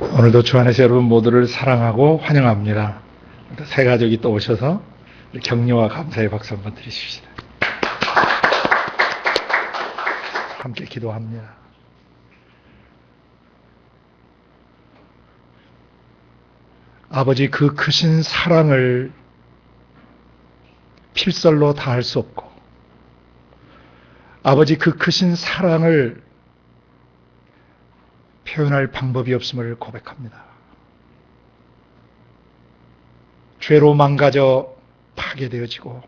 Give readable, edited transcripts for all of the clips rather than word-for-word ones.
오늘도 주 안에서 여러분 모두를 사랑하고 환영합니다. 새 가족이 또 오셔서 격려와 감사의 박수 한번 드리십시다. 함께 기도합니다. 아버지, 그 크신 사랑을 필설로 다할 수 없고, 아버지, 그 크신 사랑을 표현할 방법이 없음을 고백합니다. 죄로 망가져 파괴되어지고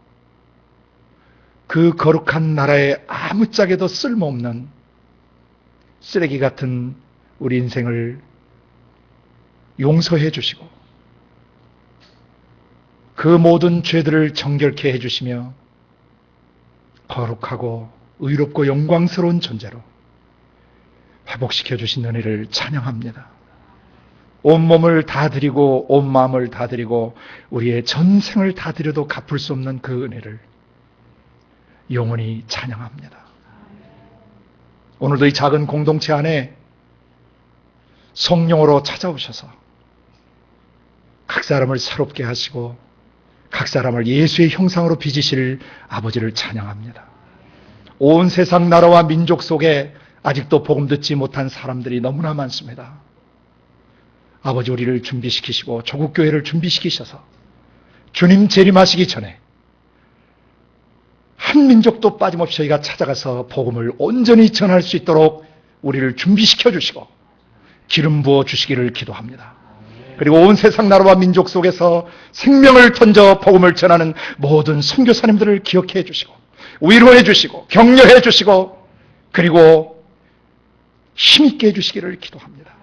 그 거룩한 나라에 아무짝에도 쓸모없는 쓰레기 같은 우리 인생을 용서해 주시고 그 모든 죄들을 정결케 해주시며 거룩하고 의롭고 영광스러운 존재로 회복시켜 주신 은혜를 찬양합니다. 온몸을 다 드리고 온 마음을 다 드리고 우리의 전생을 다 드려도 갚을 수 없는 그 은혜를 영원히 찬양합니다. 오늘도 이 작은 공동체 안에 성령으로 찾아오셔서 각 사람을 새롭게 하시고 각 사람을 예수의 형상으로 빚으실 아버지를 찬양합니다. 온 세상 나라와 민족 속에 아직도 복음 듣지 못한 사람들이 너무나 많습니다. 아버지, 우리를 준비시키시고 조국교회를 준비시키셔서 주님 재림하시기 전에 한 민족도 빠짐없이 저희가 찾아가서 복음을 온전히 전할 수 있도록 우리를 준비시켜 주시고 기름 부어 주시기를 기도합니다. 그리고 온 세상 나라와 민족 속에서 생명을 던져 복음을 전하는 모든 선교사님들을 기억해 주시고 위로해 주시고 격려해 주시고 그리고 힘있게 해주시기를 기도합니다.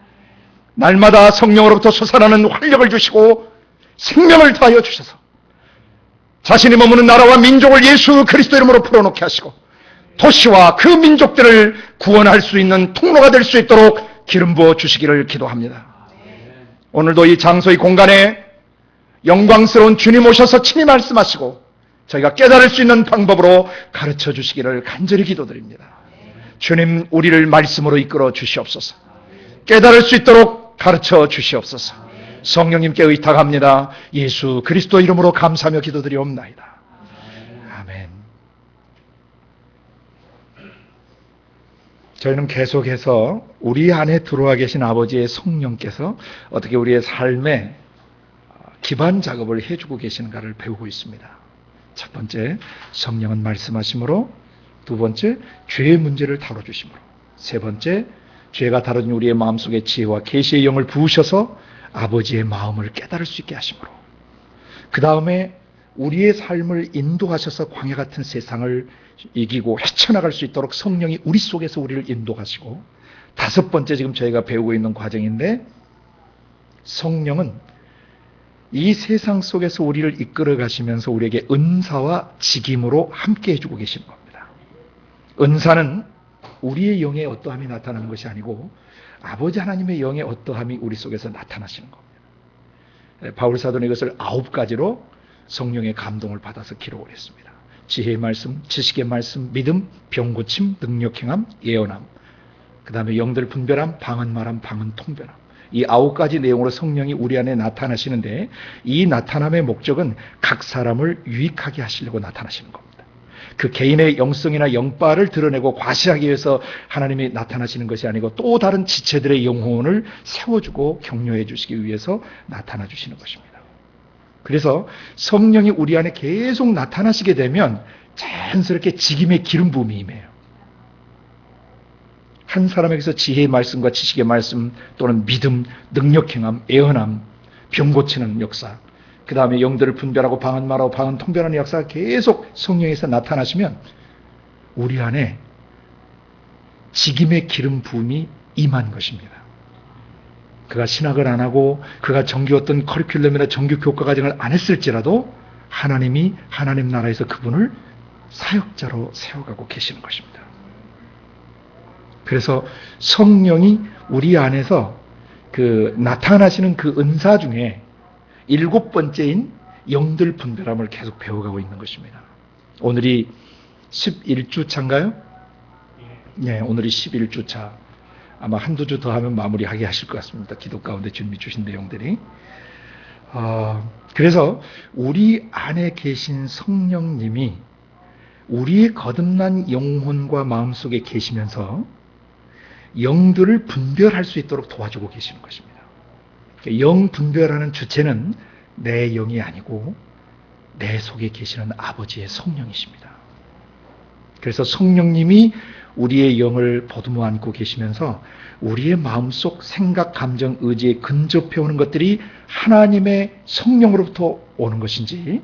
날마다 성령으로부터 솟아나는 활력을 주시고 생명을 다하여 주셔서 자신이 머무는 나라와 민족을 예수 그리스도 이름으로 풀어놓게 하시고 도시와 그 민족들을 구원할 수 있는 통로가 될 수 있도록 기름 부어 주시기를 기도합니다. 오늘도 이 장소의 공간에 영광스러운 주님 오셔서 친히 말씀하시고 저희가 깨달을 수 있는 방법으로 가르쳐 주시기를 간절히 기도드립니다. 주님, 우리를 말씀으로 이끌어 주시옵소서. 깨달을 수 있도록 가르쳐 주시옵소서. 성령님께 의탁합니다. 예수 그리스도 이름으로 감사하며 기도드리옵나이다. 아멘. 저희는 계속해서 우리 안에 들어와 계신 아버지의 성령께서 어떻게 우리의 삶에 기반 작업을 해주고 계시는가를 배우고 있습니다. 첫 번째, 성령은 말씀하심으로, 두 번째, 죄의 문제를 다뤄주심으로, 세 번째, 죄가 다뤄진 우리의 마음속에 지혜와 계시의 영을 부으셔서 아버지의 마음을 깨달을 수 있게 하심으로, 그 다음에 우리의 삶을 인도하셔서 광야 같은 세상을 이기고 헤쳐나갈 수 있도록 성령이 우리 속에서 우리를 인도하시고, 다섯 번째, 지금 저희가 배우고 있는 과정인데, 성령은 이 세상 속에서 우리를 이끌어 가시면서 우리에게 은사와 직임으로 함께 해주고 계시는 겁니다. 은사는 우리의 영의 어떠함이 나타나는 것이 아니고 아버지 하나님의 영의 어떠함이 우리 속에서 나타나시는 겁니다. 바울 사도는 이것을 9가지로 성령의 감동을 받아서 기록을 했습니다. 지혜의 말씀, 지식의 말씀, 믿음, 병고침, 능력행함, 예언함, 그 다음에 영들 분별함, 방언 말함, 방언 통변함. 이 9가지 내용으로 성령이 우리 안에 나타나시는데, 이 나타남의 목적은 각 사람을 유익하게 하시려고 나타나시는 겁니다. 그 개인의 영성이나 영바를 드러내고 과시하기 위해서 하나님이 나타나시는 것이 아니고 또 다른 지체들의 영혼을 세워주고 격려해 주시기 위해서 나타나 주시는 것입니다. 그래서 성령이 우리 안에 계속 나타나시게 되면 자연스럽게 직임의 기름 부음이 임해요. 한 사람에게서 지혜의 말씀과 지식의 말씀 또는 믿음, 능력행함, 예언함, 병 고치는 역사, 그 다음에 영들을 분별하고 방언 말하고 방언 통변하는 역사가 계속 성령에서 나타나시면 우리 안에 직임의 기름 부음이 임한 것입니다. 그가 신학을 안 하고 그가 정규 어떤 커리큘럼이나 정규 교과 과정을 안 했을지라도 하나님이 하나님 나라에서 그분을 사역자로 세워가고 계시는 것입니다. 그래서 성령이 우리 안에서 그 나타나시는 그 은사 중에 7번째인 영들 분별함을 계속 배워가고 있는 것입니다. 오늘이 11주차인가요? 네, 오늘이 11주차. 아마 한두 주 더 하면 마무리하게 하실 것 같습니다. 기도 가운데 주님이 주신 내용들이. 그래서 우리 안에 계신 성령님이 우리의 거듭난 영혼과 마음속에 계시면서 영들을 분별할 수 있도록 도와주고 계시는 것입니다. 영 분별하는 주체는 내 영이 아니고 내 속에 계시는 아버지의 성령이십니다. 그래서 성령님이 우리의 영을 보듬어 안고 계시면서 우리의 마음속 생각, 감정, 의지에 근접해 오는 것들이 하나님의 성령으로부터 오는 것인지,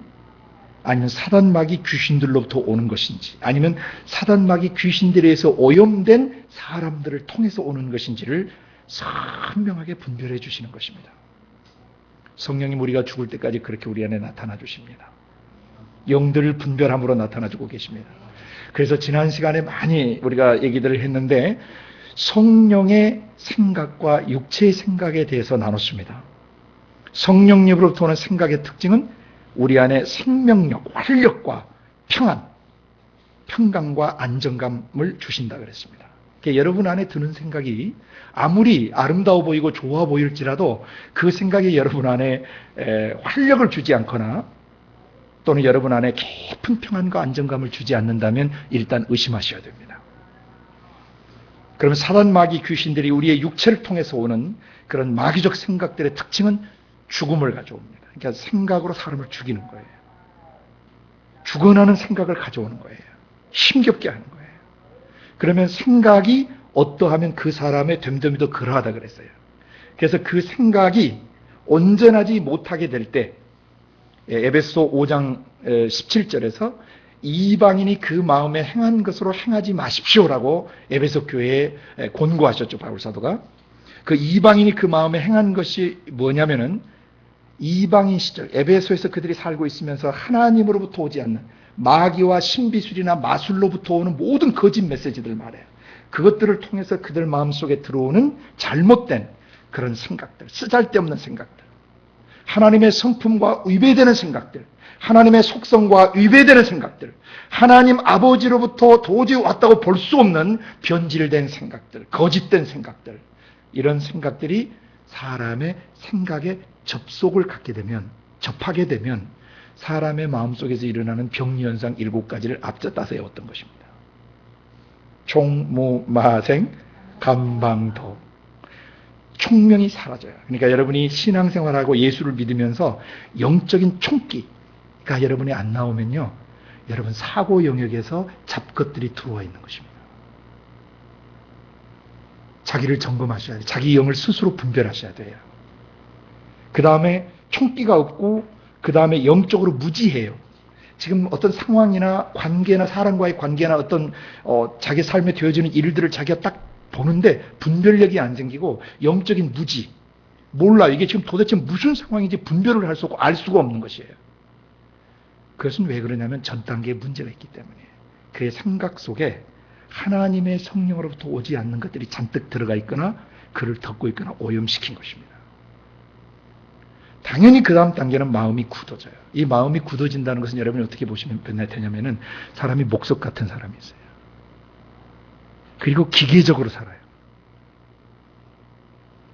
아니면 사단마귀 귀신들로부터 오는 것인지, 아니면 사단마귀 귀신들에서 오염된 사람들을 통해서 오는 것인지를 선명하게 분별해 주시는 것입니다. 성령님 우리가 죽을 때까지 그렇게 우리 안에 나타나 주십니다. 영들을 분별함으로 나타나 주고 계십니다. 그래서 지난 시간에 많이 우리가 얘기들을 했는데 성령의 생각과 육체의 생각에 대해서 나눴습니다. 성령님으로부터 오는 생각의 특징은 우리 안에 생명력, 활력과 평안, 평강과 안정감을 주신다 그랬습니다. 여러분 안에 드는 생각이 아무리 아름다워 보이고 좋아 보일지라도 그 생각이 여러분 안에 활력을 주지 않거나 또는 여러분 안에 깊은 평안과 안정감을 주지 않는다면 일단 의심하셔야 됩니다. 그러면 사단 마귀 귀신들이 우리의 육체를 통해서 오는 그런 마귀적 생각들의 특징은 죽음을 가져옵니다. 그러니까 생각으로 사람을 죽이는 거예요. 죽어나는 생각을 가져오는 거예요. 힘겹게 하는 거예요. 그러면 생각이 어떠하면 그 사람의 됨됨이 더 그러하다 그랬어요. 그래서 그 생각이 온전하지 못하게 될 때 에베소 5장 17절에서 이방인이 그 마음에 행한 것으로 행하지 마십시오라고 에베소 교회에 권고하셨죠, 바울 사도가. 그 이방인이 그 마음에 행한 것이 뭐냐면은 이방인 시절 에베소에서 그들이 살고 있으면서 하나님으로부터 오지 않는 마귀와 신비술이나 마술로부터 오는 모든 거짓 메시지들 말해요. 그것들을 통해서 그들 마음속에 들어오는 잘못된 그런 생각들, 쓰잘데없는 생각들, 하나님의 성품과 위배되는 생각들, 하나님의 속성과 위배되는 생각들, 하나님 아버지로부터 도저히 왔다고 볼 수 없는 변질된 생각들, 거짓된 생각들, 이런 생각들이 사람의 생각에 접속을 갖게 되면, 접하게 되면 사람의 마음속에서 일어나는 병리현상 7가지를 앞서따서 외웠던 것입니다. 총무마생, 감방도. 총명이 사라져요. 그러니까 여러분이 신앙생활하고 예수를 믿으면서 영적인 총기가 여러분이 안 나오면요, 여러분 사고 영역에서 잡것들이 들어와 있는 것입니다. 자기를 점검하셔야 돼요. 자기 영을 스스로 분별하셔야 돼요. 그 다음에 총기가 없고 그 다음에 영적으로 무지해요. 지금 어떤 상황이나 관계나 사람과의 관계나 어떤 자기 삶에 되어지는 일들을 자기가 딱 보는데 분별력이 안 생기고 영적인 무지, 몰라요. 이게 지금 도대체 무슨 상황인지 분별을 할 수 없고 알 수가 없는 것이에요. 그것은 왜 그러냐면 전 단계에 문제가 있기 때문이에요. 그의 생각 속에 하나님의 성령으로부터 오지 않는 것들이 잔뜩 들어가 있거나 그를 덮고 있거나 오염시킨 것입니다. 당연히 그 다음 단계는 마음이 굳어져요. 이 마음이 굳어진다는 것은 여러분이 어떻게 보시면 되냐면은 사람이 목석 같은 사람이 있어요. 그리고 기계적으로 살아요.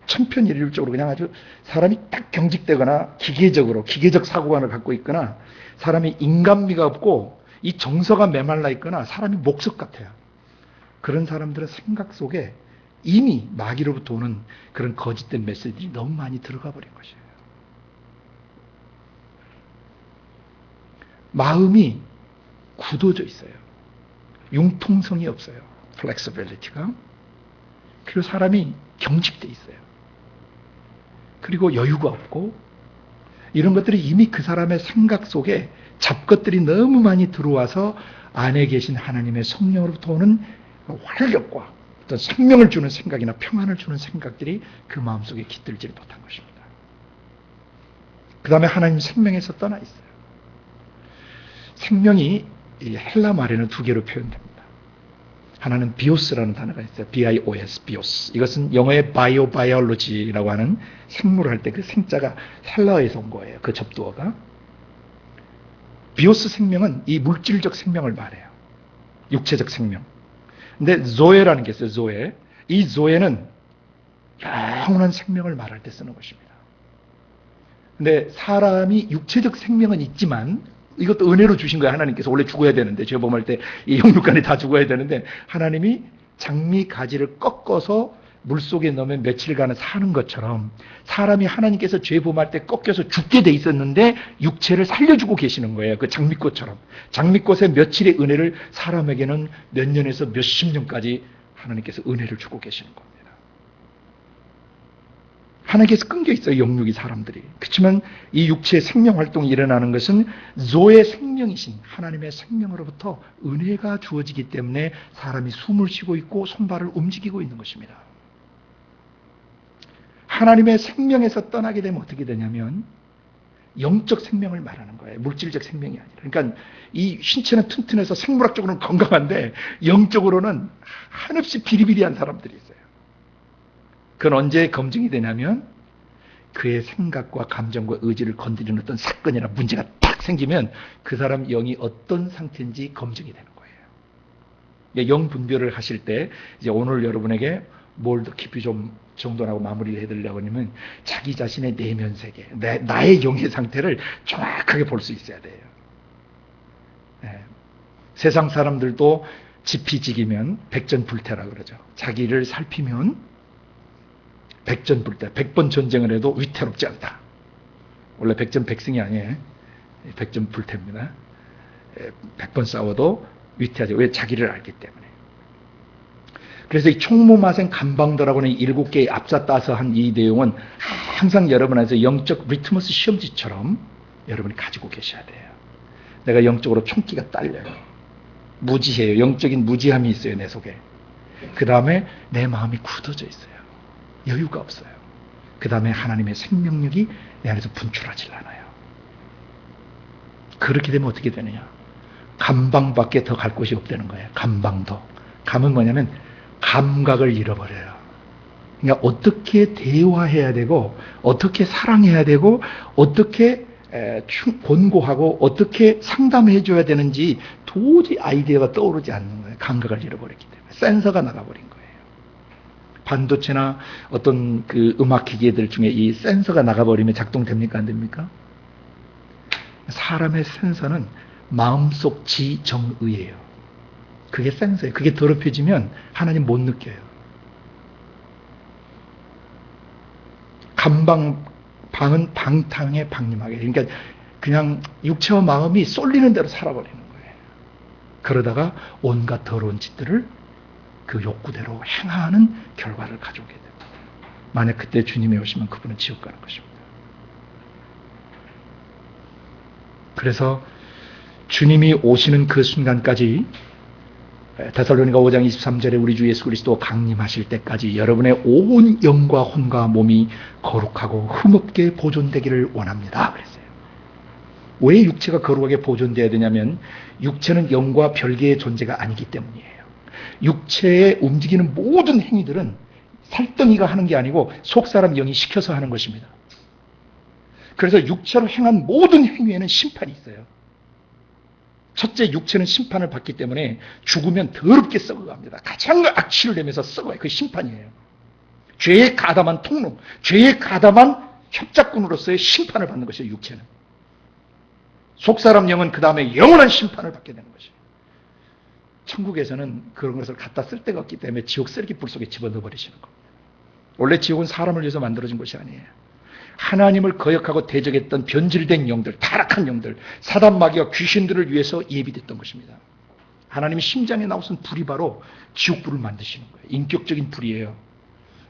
천편일률적으로 그냥 아주 사람이 딱 경직되거나 기계적 사고관을 갖고 있거나 사람이 인간미가 없고 이 정서가 메말라 있거나 사람이 목석 같아요. 그런 사람들은 생각 속에 이미 마귀로부터 오는 그런 거짓된 메시지들이 너무 많이 들어가 버린 것이에요. 마음이 굳어져 있어요. 융통성이 없어요. 플렉서빌리티가. 그리고 사람이 경직돼 있어요. 그리고 여유가 없고 이런 것들이 이미 그 사람의 생각 속에 잡것들이 너무 많이 들어와서 안에 계신 하나님의 성령으로부터 오는 활력과 어떤 생명을 주는 생각이나 평안을 주는 생각들이 그 마음속에 깃들지를 못한 것입니다. 그 다음에 하나님 생명에서 떠나 있어요. 생명이 헬라 말에는 두 개로 표현됩니다. 하나는 비오스라는 단어가 있어요. B-I-O-S, 비오스. 이것은 영어의 바이오바이올로지라고 하는 생물을 할 때 그 생자가 헬라어에서 온 거예요. 그 접두어가. 비오스 생명은 이 물질적 생명을 말해요. 육체적 생명. 근데 조에라는 게 있어요. 조에. 이 조에는 영원한 생명을 말할 때 쓰는 것입니다. 근데 사람이 육체적 생명은 있지만 이것도 은혜로 주신 거예요. 하나님께서 원래 죽어야 되는데 죄범할 때 이 영육간이 다 죽어야 되는데 하나님이 장미 가지를 꺾어서 물속에 넣으면 며칠간은 사는 것처럼 사람이 하나님께서 죄범할 때 꺾여서 죽게 돼 있었는데 육체를 살려주고 계시는 거예요. 그 장미꽃처럼. 장미꽃의 며칠의 은혜를 사람에게는 몇 년에서 몇십 년까지 하나님께서 은혜를 주고 계시는 겁니다. 하나님께서 끊겨 있어요. 영육이 사람들이. 그렇지만 이 육체의 생명 활동이 일어나는 것은 조의 생명이신 하나님의 생명으로부터 은혜가 주어지기 때문에 사람이 숨을 쉬고 있고 손발을 움직이고 있는 것입니다. 하나님의 생명에서 떠나게 되면 어떻게 되냐면 영적 생명을 말하는 거예요. 물질적 생명이 아니라. 그러니까 이 신체는 튼튼해서 생물학적으로는 건강한데 영적으로는 한없이 비리비리한 사람들이 있어요. 그건 언제 검증이 되냐면 그의 생각과 감정과 의지를 건드리는 어떤 사건이나 문제가 딱 생기면 그 사람 영이 어떤 상태인지 검증이 되는 거예요. 영 분별을 하실 때 이제 오늘 여러분에게 뭘 더 깊이 좀 정돈하고 마무리를 해드리려고 하면 자기 자신의 내면 세계, 나의 영의 상태를 정확하게 볼 수 있어야 돼요. 네. 세상 사람들도 지피지기면 백전불태라 그러죠. 자기를 살피면 백전불태, 100번 전쟁을 해도 위태롭지 않다. 원래 백전백승이 아니에요. 백전불태입니다. 100번 싸워도 위태하지. 왜? 자기를 알기 때문에. 그래서 이 총무마생 감방도라고는 7개의 앞자 따서 한 이 내용은 항상 여러분한테 영적 리트머스 시험지처럼 여러분이 가지고 계셔야 돼요. 내가 영적으로 총기가 딸려요. 무지해요. 영적인 무지함이 있어요. 내 속에. 그 다음에 내 마음이 굳어져 있어요. 여유가 없어요. 그 다음에 하나님의 생명력이 내 안에서 분출하지 않아요. 그렇게 되면 어떻게 되느냐? 감방밖에 더 갈 곳이 없다는 거예요. 감방도. 감은 뭐냐면 감각을 잃어버려요. 그러니까 어떻게 대화해야 되고 어떻게 사랑해야 되고 어떻게 권고하고 어떻게 상담해 줘야 되는지 도저히 아이디어가 떠오르지 않는 거예요. 감각을 잃어버렸기 때문에. 센서가 나가버린 거예요. 반도체나 어떤 그 음악 기계들 중에 이 센서가 나가버리면 작동됩니까? 안 됩니까? 사람의 센서는 마음속 지정의예요. 그게 센서예요. 그게 더럽혀지면 하나님 못 느껴요. 방은 방탕에 방림하게. 그러니까 그냥 육체와 마음이 쏠리는 대로 살아버리는 거예요. 그러다가 온갖 더러운 짓들을 그 욕구대로 행하는 결과를 가져오게 됩니다. 만약 그때 주님이 오시면 그분은 지옥 가는 것입니다. 그래서 주님이 오시는 그 순간까지 데살로니가 5장 23절에 우리 주 예수 그리스도 강림하실 때까지 여러분의 온 영과 혼과 몸이 거룩하고 흠없게 보존되기를 원합니다. 그랬어요. 왜 육체가 거룩하게 보존되어야 되냐면 육체는 영과 별개의 존재가 아니기 때문이에요. 육체에 움직이는 모든 행위들은 살덩이가 하는 게 아니고 속사람 영이 시켜서 하는 것입니다. 그래서 육체로 행한 모든 행위에는 심판이 있어요. 첫째, 육체는 심판을 받기 때문에 죽으면 더럽게 썩어갑니다. 가장 악취를 내면서 썩어요. 그게 심판이에요. 죄에 가담한 통로, 죄에 가담한 협작꾼으로서의 심판을 받는 것이에요. 육체는. 속사람 영은 그 다음에 영원한 심판을 받게 되는 것이에요. 천국에서는 그런 것을 갖다 쓸 데가 없기 때문에 지옥 쓰레기 불 속에 집어넣어 버리시는 겁니다. 원래 지옥은 사람을 위해서 만들어진 것이 아니에요. 하나님을 거역하고 대적했던 변질된 영들, 타락한 영들, 사단 마귀와 귀신들을 위해서 예비됐던 것입니다. 하나님의 심장에 나오신 불이 바로 지옥불을 만드시는 거예요. 인격적인 불이에요.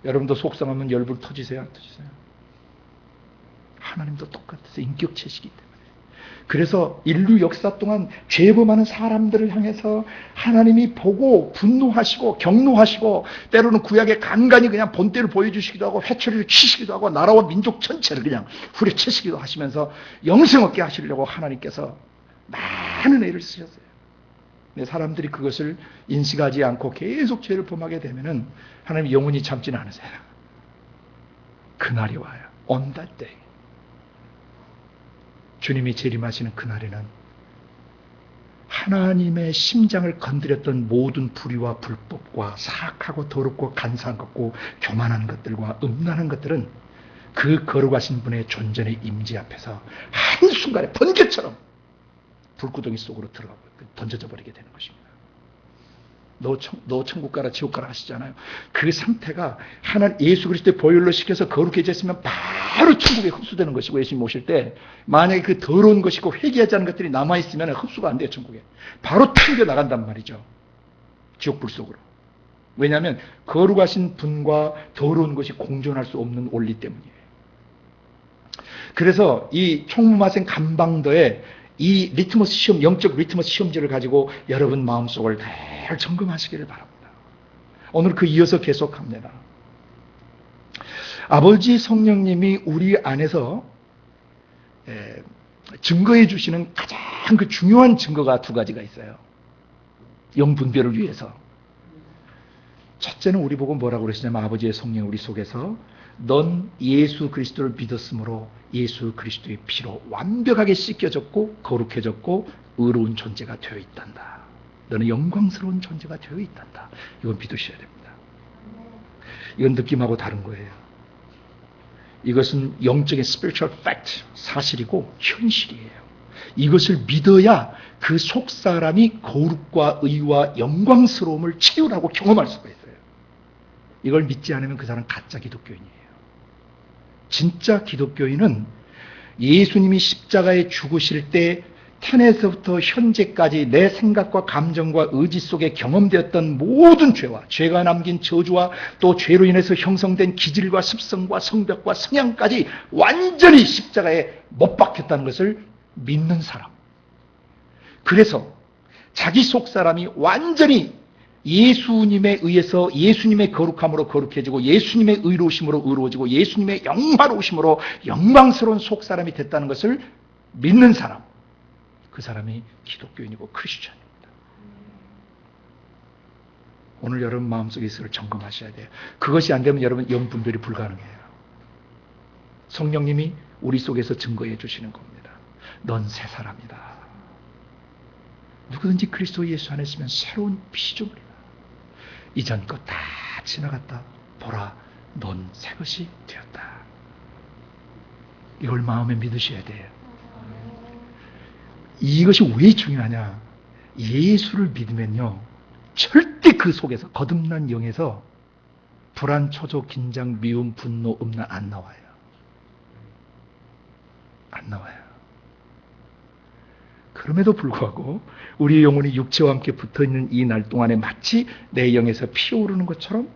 여러분도 속상하면 열불 터지세요? 안 터지세요? 하나님도 똑같아서 인격체시기 때문에. 그래서 인류 역사 동안 죄범하는 사람들을 향해서 하나님이 보고 분노하시고 경노하시고 때로는 구약에 간간히 그냥 본때를 보여주시기도 하고 회초리를 치시기도 하고 나라와 민족 전체를 그냥 후려치시기도 하시면서 영생 얻게 하시려고 하나님께서 많은 애를 쓰셨어요. 근데 사람들이 그것을 인식하지 않고 계속 죄를 범하게 되면은 하나님이 영원히 참지는 않으세요. 그날이 와요. On that day. 주님이 재림하시는 그날에는 하나님의 심장을 건드렸던 모든 불의와 불법과 사악하고 더럽고 간사한 것고 교만한 것들과 음란한 것들은 그 거룩하신 분의 존전의 임재 앞에서 한순간에 번개처럼 불구덩이 속으로 들어가고 던져져 버리게 되는 것입니다. 너 천국 가라 지옥 가라 하시잖아요. 그 상태가 하나님 예수 그리스도의 보혈로 시켜서 거룩해졌으면 바로 천국에 흡수되는 것이고, 예수님 오실 때 만약에 그 더러운 것이고 회개하지 않은 것들이 남아있으면 흡수가 안 돼요. 천국에 바로 튕겨 나간단 말이죠. 지옥불 속으로. 왜냐하면 거룩하신 분과 더러운 것이 공존할 수 없는 원리 때문이에요. 그래서 이 총무마생 감방도에 이 리트머스 시험, 영적 리트머스 시험지를 가지고 여러분 마음속을 잘 점검하시기를 바랍니다. 오늘 그 이어서 계속합니다. 아버지 성령님이 우리 안에서 증거해 주시는 가장 그 중요한 증거가 두 가지가 있어요. 영분별을 위해서. 첫째는 우리 보고 뭐라고 그러시냐면, 아버지의 성령이 우리 속에서 넌 예수 그리스도를 믿었으므로 예수 그리스도의 피로 완벽하게 씻겨졌고 거룩해졌고 의로운 존재가 되어 있단다. 너는 영광스러운 존재가 되어 있단다. 이건 믿으셔야 됩니다. 이건 느낌하고 다른 거예요. 이것은 영적인 spiritual fact, 사실이고 현실이에요. 이것을 믿어야 그 속사람이 거룩과 의와 영광스러움을 체험하고 경험할 수가 있어요. 이걸 믿지 않으면 그 사람은 가짜 기독교인이에요. 진짜 기독교인은 예수님이 십자가에 죽으실 때 태어나서부터 현재까지 내 생각과 감정과 의지 속에 경험되었던 모든 죄와 죄가 남긴 저주와 또 죄로 인해서 형성된 기질과 습성과 성벽과 성향까지 완전히 십자가에 못 박혔다는 것을 믿는 사람. 그래서 자기 속 사람이 완전히 예수님에 의해서 예수님의 거룩함으로 거룩해지고 예수님의 의로우심으로 의로워지고 예수님의 영화로우심으로 영광스러운 속사람이 됐다는 것을 믿는 사람, 그 사람이 기독교인이고 크리스천입니다. 오늘 여러분 마음속에 있을 점검하셔야 돼요. 그것이 안 되면 여러분 영분별이 불가능해요. 성령님이 우리 속에서 증거해 주시는 겁니다. 넌 새 사람이다. 누구든지 그리스도 예수 안에 있으면 새로운 피조물이다. 이전 것 다 지나갔다. 보라, 넌 새 것이 되었다. 이걸 마음에 믿으셔야 돼요. 이것이 왜 중요하냐? 예수를 믿으면요, 절대 그 속에서 거듭난 영에서 불안, 초조, 긴장, 미움, 분노, 음란 안 나와요. 안 나와요. 그럼에도 불구하고 우리 영혼이 육체와 함께 붙어있는 이 날 동안에 마치 내 영에서 피어오르는 것처럼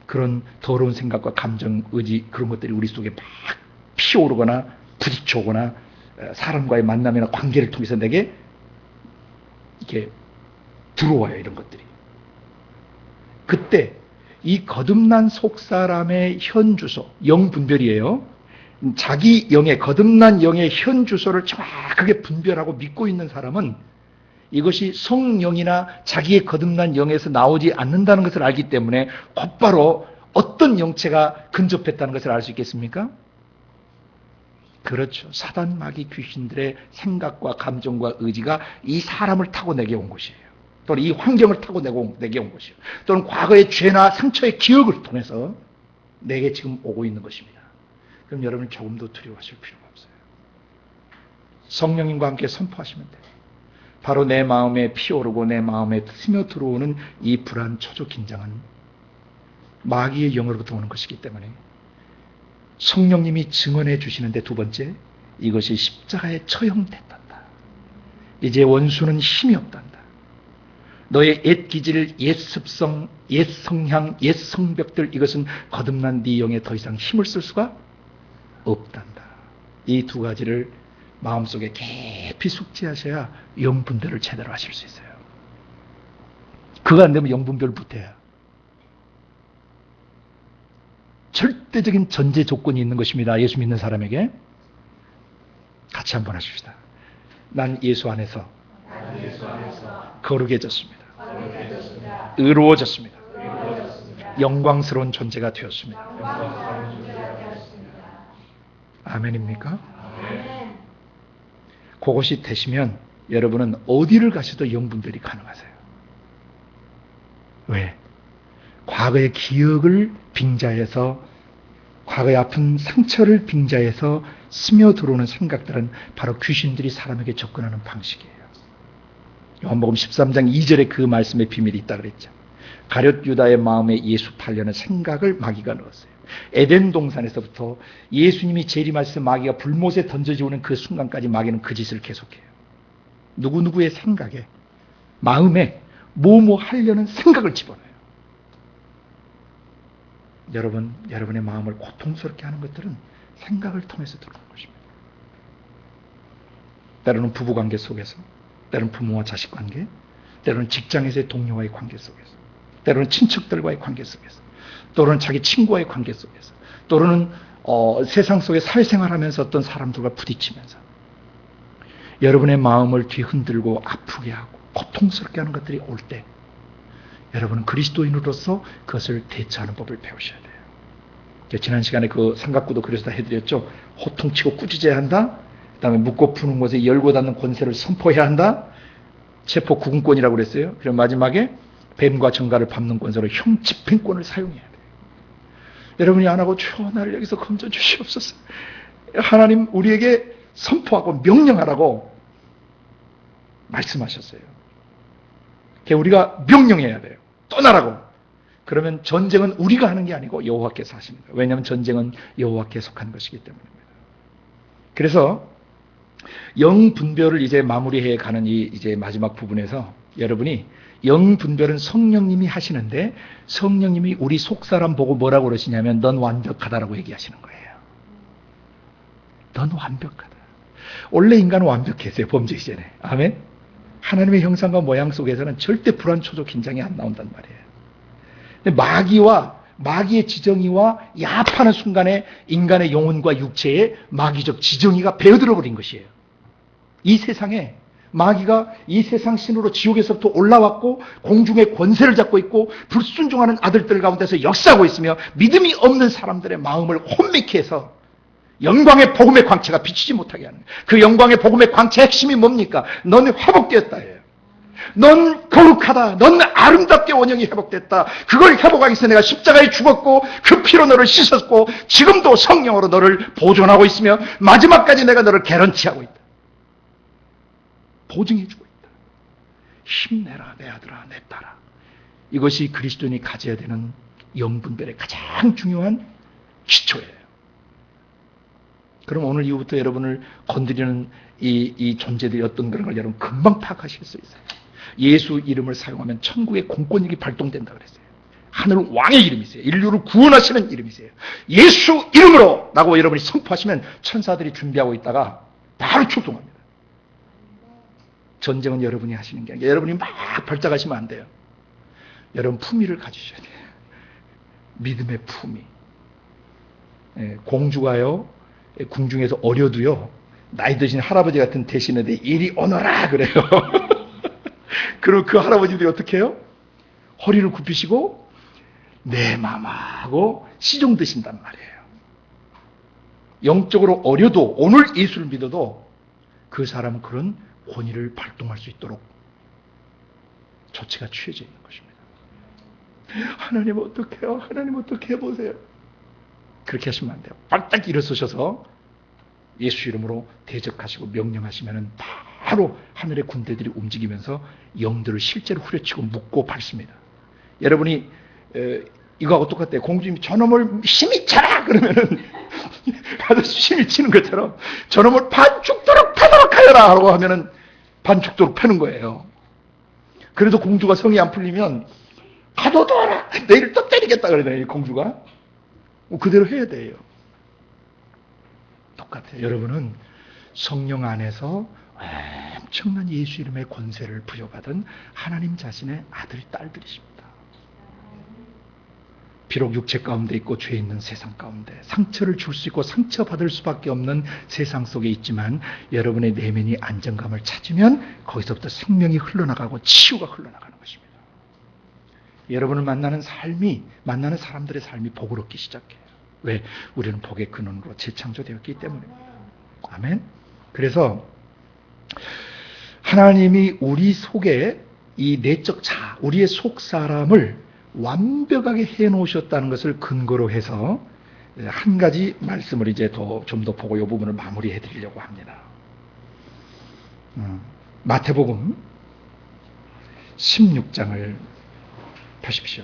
그런 더러운 생각과 감정, 의지, 그런 것들이 우리 속에 막 피어오르거나 부딪혀오거나 사람과의 만남이나 관계를 통해서 내게 이렇게 들어와요. 이런 것들이. 그때 이 거듭난 속사람의 현주소, 영분별이에요. 자기 영의, 거듭난 영의 현주소를 정확하게 분별하고 믿고 있는 사람은 이것이 성령이나 자기의 거듭난 영에서 나오지 않는다는 것을 알기 때문에 곧바로 어떤 영체가 근접했다는 것을 알 수 있겠습니까? 그렇죠. 사단, 마귀, 귀신들의 생각과 감정과 의지가 이 사람을 타고 내게 온 것이에요. 또는 이 환경을 타고 내게 온 것이에요. 또는 과거의 죄나 상처의 기억을 통해서 내게 지금 오고 있는 것입니다. 그럼 여러분 조금도 두려워하실 필요가 없어요. 성령님과 함께 선포하시면 돼요. 바로 내 마음에 피어오르고 내 마음에 스며 들어오는 이 불안, 초조, 긴장은 마귀의 영으로부터 오는 것이기 때문에 성령님이 증언해 주시는데, 두 번째, 이것이 십자가에 처형됐단다. 이제 원수는 힘이 없단다. 너의 옛 기질, 옛 습성, 옛 성향, 옛 성벽들, 이것은 거듭난 네 영에 더 이상 힘을 쓸 수가 없단다. 이 두 가지를 마음속에 깊이 숙지하셔야 영분별을 제대로 하실 수 있어요. 그거 안 되면 영분별을 못해요. 절대적인 전제 조건이 있는 것입니다. 예수 믿는 사람에게. 같이 한번 하십시다. 난 예수 안에서 거룩해졌습니다. 의로워졌습니다. 영광스러운 존재가 되었습니다. 아멘입니까? 그것이 되시면 여러분은 어디를 가셔도 영분별이 가능하세요. 왜? 과거의 기억을 빙자해서, 과거의 아픈 상처를 빙자해서 스며들어오는 생각들은 바로 귀신들이 사람에게 접근하는 방식이에요. 요한복음 13장 2절에 그 말씀의 비밀이 있다 그랬죠. 가룟 유다의 마음에 예수 팔려는 생각을 마귀가 넣었어요. 에덴 동산에서부터 예수님이 재림하셔서 마귀가 불못에 던져지는 그 순간까지 마귀는 그 짓을 계속해요. 누구누구의 생각에, 마음에 뭐뭐 하려는 생각을 집어넣어요. 여러분의 마음을 고통스럽게 하는 것들은 생각을 통해서 들어오는 것입니다. 때로는 부부관계 속에서, 때로는 부모와 자식 관계, 때로는 직장에서의 동료와의 관계 속에서, 때로는 친척들과의 관계 속에서, 또는 자기 친구와의 관계 속에서, 또는 세상 속에 사회생활하면서 어떤 사람들과 부딪히면서 여러분의 마음을 뒤흔들고 아프게 하고 고통스럽게 하는 것들이 올 때 여러분은 그리스도인으로서 그것을 대처하는 법을 배우셔야 돼요. 지난 시간에 그 삼각구도 그래서 다 해드렸죠. 호통치고 꾸짖어야 한다. 그 다음에 묻고 푸는 곳에 열고 닫는 권세를 선포해야 한다. 체포 구금권이라고 그랬어요. 그리고 마지막에 뱀과 정갈을 밟는 권세로 형 집행권을 사용해야 돼요. 여러분이 안 하고 주여 나를 여기서 건져 주시옵소서. 하나님 우리에게 선포하고 명령하라고 말씀하셨어요. 우리가 명령해야 돼요. 떠나라고. 그러면 전쟁은 우리가 하는 게 아니고 여호와께서 하십니다. 왜냐하면 전쟁은 여호와께 속한 것이기 때문입니다. 그래서 영 분별을 이제 마무리해 가는 이 이제 마지막 부분에서 여러분이 영 분별은 성령님이 하시는데 성령님이 우리 속사람 보고 뭐라고 그러시냐면 넌 완벽하다라고 얘기하시는 거예요. 넌 완벽하다. 원래 인간은 완벽했어요. 범죄 이전에. 아멘. 하나님의 형상과 모양 속에서는 절대 불안, 초조, 긴장이 안 나온단 말이에요. 근데 마귀의 지정의와 야합하는 순간에 인간의 영혼과 육체에 마귀적 지정의가 배어들어 버린 것이에요. 이 세상에 마귀가 이 세상 신으로 지옥에서부터 올라왔고 공중의 권세를 잡고 있고 불순종하는 아들들 가운데서 역사하고 있으며 믿음이 없는 사람들의 마음을 혼미케 해서 영광의 복음의 광채가 비치지 못하게 하는 거예요. 그 영광의 복음의 광채의 핵심이 뭡니까? 넌 회복되었다 해요. 넌 거룩하다. 넌 아름답게 원형이 회복됐다. 그걸 회복하기 위해서 내가 십자가에 죽었고 그 피로 너를 씻었고 지금도 성령으로 너를 보존하고 있으며 마지막까지 내가 너를 개런티하고 있다. 보증해주고 있다. 힘내라 내 아들아 내 딸아. 이것이 그리스도인이 가져야 되는 영분별의 가장 중요한 기초예요. 그럼 오늘 이후부터 여러분을 건드리는 이 존재들이 어떤 그런 걸 여러분 금방 파악하실 수 있어요. 예수 이름을 사용하면 천국의 공권력이 발동된다 그랬어요. 하늘 왕의 이름이세요. 인류를 구원하시는 이름이세요. 예수 이름으로 라고 여러분이 선포하시면 천사들이 준비하고 있다가 바로 출동합니다. 전쟁은 여러분이 하시는 게 아니라 여러분이 막 발작하시면 안 돼요. 여러분 품위를 가지셔야 돼요. 믿음의 품위. 공주가요 궁중에서 어려도요 나이 드신 할아버지 같은 대신에 이리 오너라 그래요. 그럼 그 할아버지들이 어떻게 해요? 허리를 굽히시고 내 맘하고 시종 드신단 말이에요. 영적으로 어려도 오늘 예수를 믿어도 그 사람은 그런 권위를 발동할 수 있도록 조치가 취해져 있는 것입니다. 하나님 어떡해요? 하나님 어떻게 해보세요? 그렇게 하시면 안 돼요. 빨딱 일어서셔서 예수 이름으로 대적하시고 명령하시면 바로 하늘의 군대들이 움직이면서 영들을 실제로 후려치고 묶고 밟습니다. 여러분이 이거하고 똑같아요. 공주님이 저놈을 심히 차라 그러면은 가서 심히 치는 것처럼 저놈을 반죽도록 패도록 하여라 하고 하면은 반죽도록 패는 거예요. 그래도 공주가 성이 안 풀리면 가둬둬라 내일 또 때리겠다 그러네요. 공주가 그대로 해야 돼요. 똑같아요. 여러분은 성령 안에서 엄청난 예수 이름의 권세를 부여받은 하나님 자신의 아들, 딸들이십니다. 비록 육체 가운데 있고 죄 있는 세상 가운데 상처를 줄 수 있고 상처받을 수밖에 없는 세상 속에 있지만 여러분의 내면이 안정감을 찾으면 거기서부터 생명이 흘러나가고 치유가 흘러나가는 것입니다. 여러분을 만나는 사람들의 삶이 복을 얻기 시작해요. 왜? 우리는 복의 근원으로 재창조되었기 때문입니다. 아멘. 그래서 하나님이 우리 속에 이 내적 자, 우리의 속 사람을 완벽하게 해놓으셨다는 것을 근거로 해서 한 가지 말씀을 이제 좀 더 보고 이 부분을 마무리해 드리려고 합니다. 마태복음 16장을 펴십시오.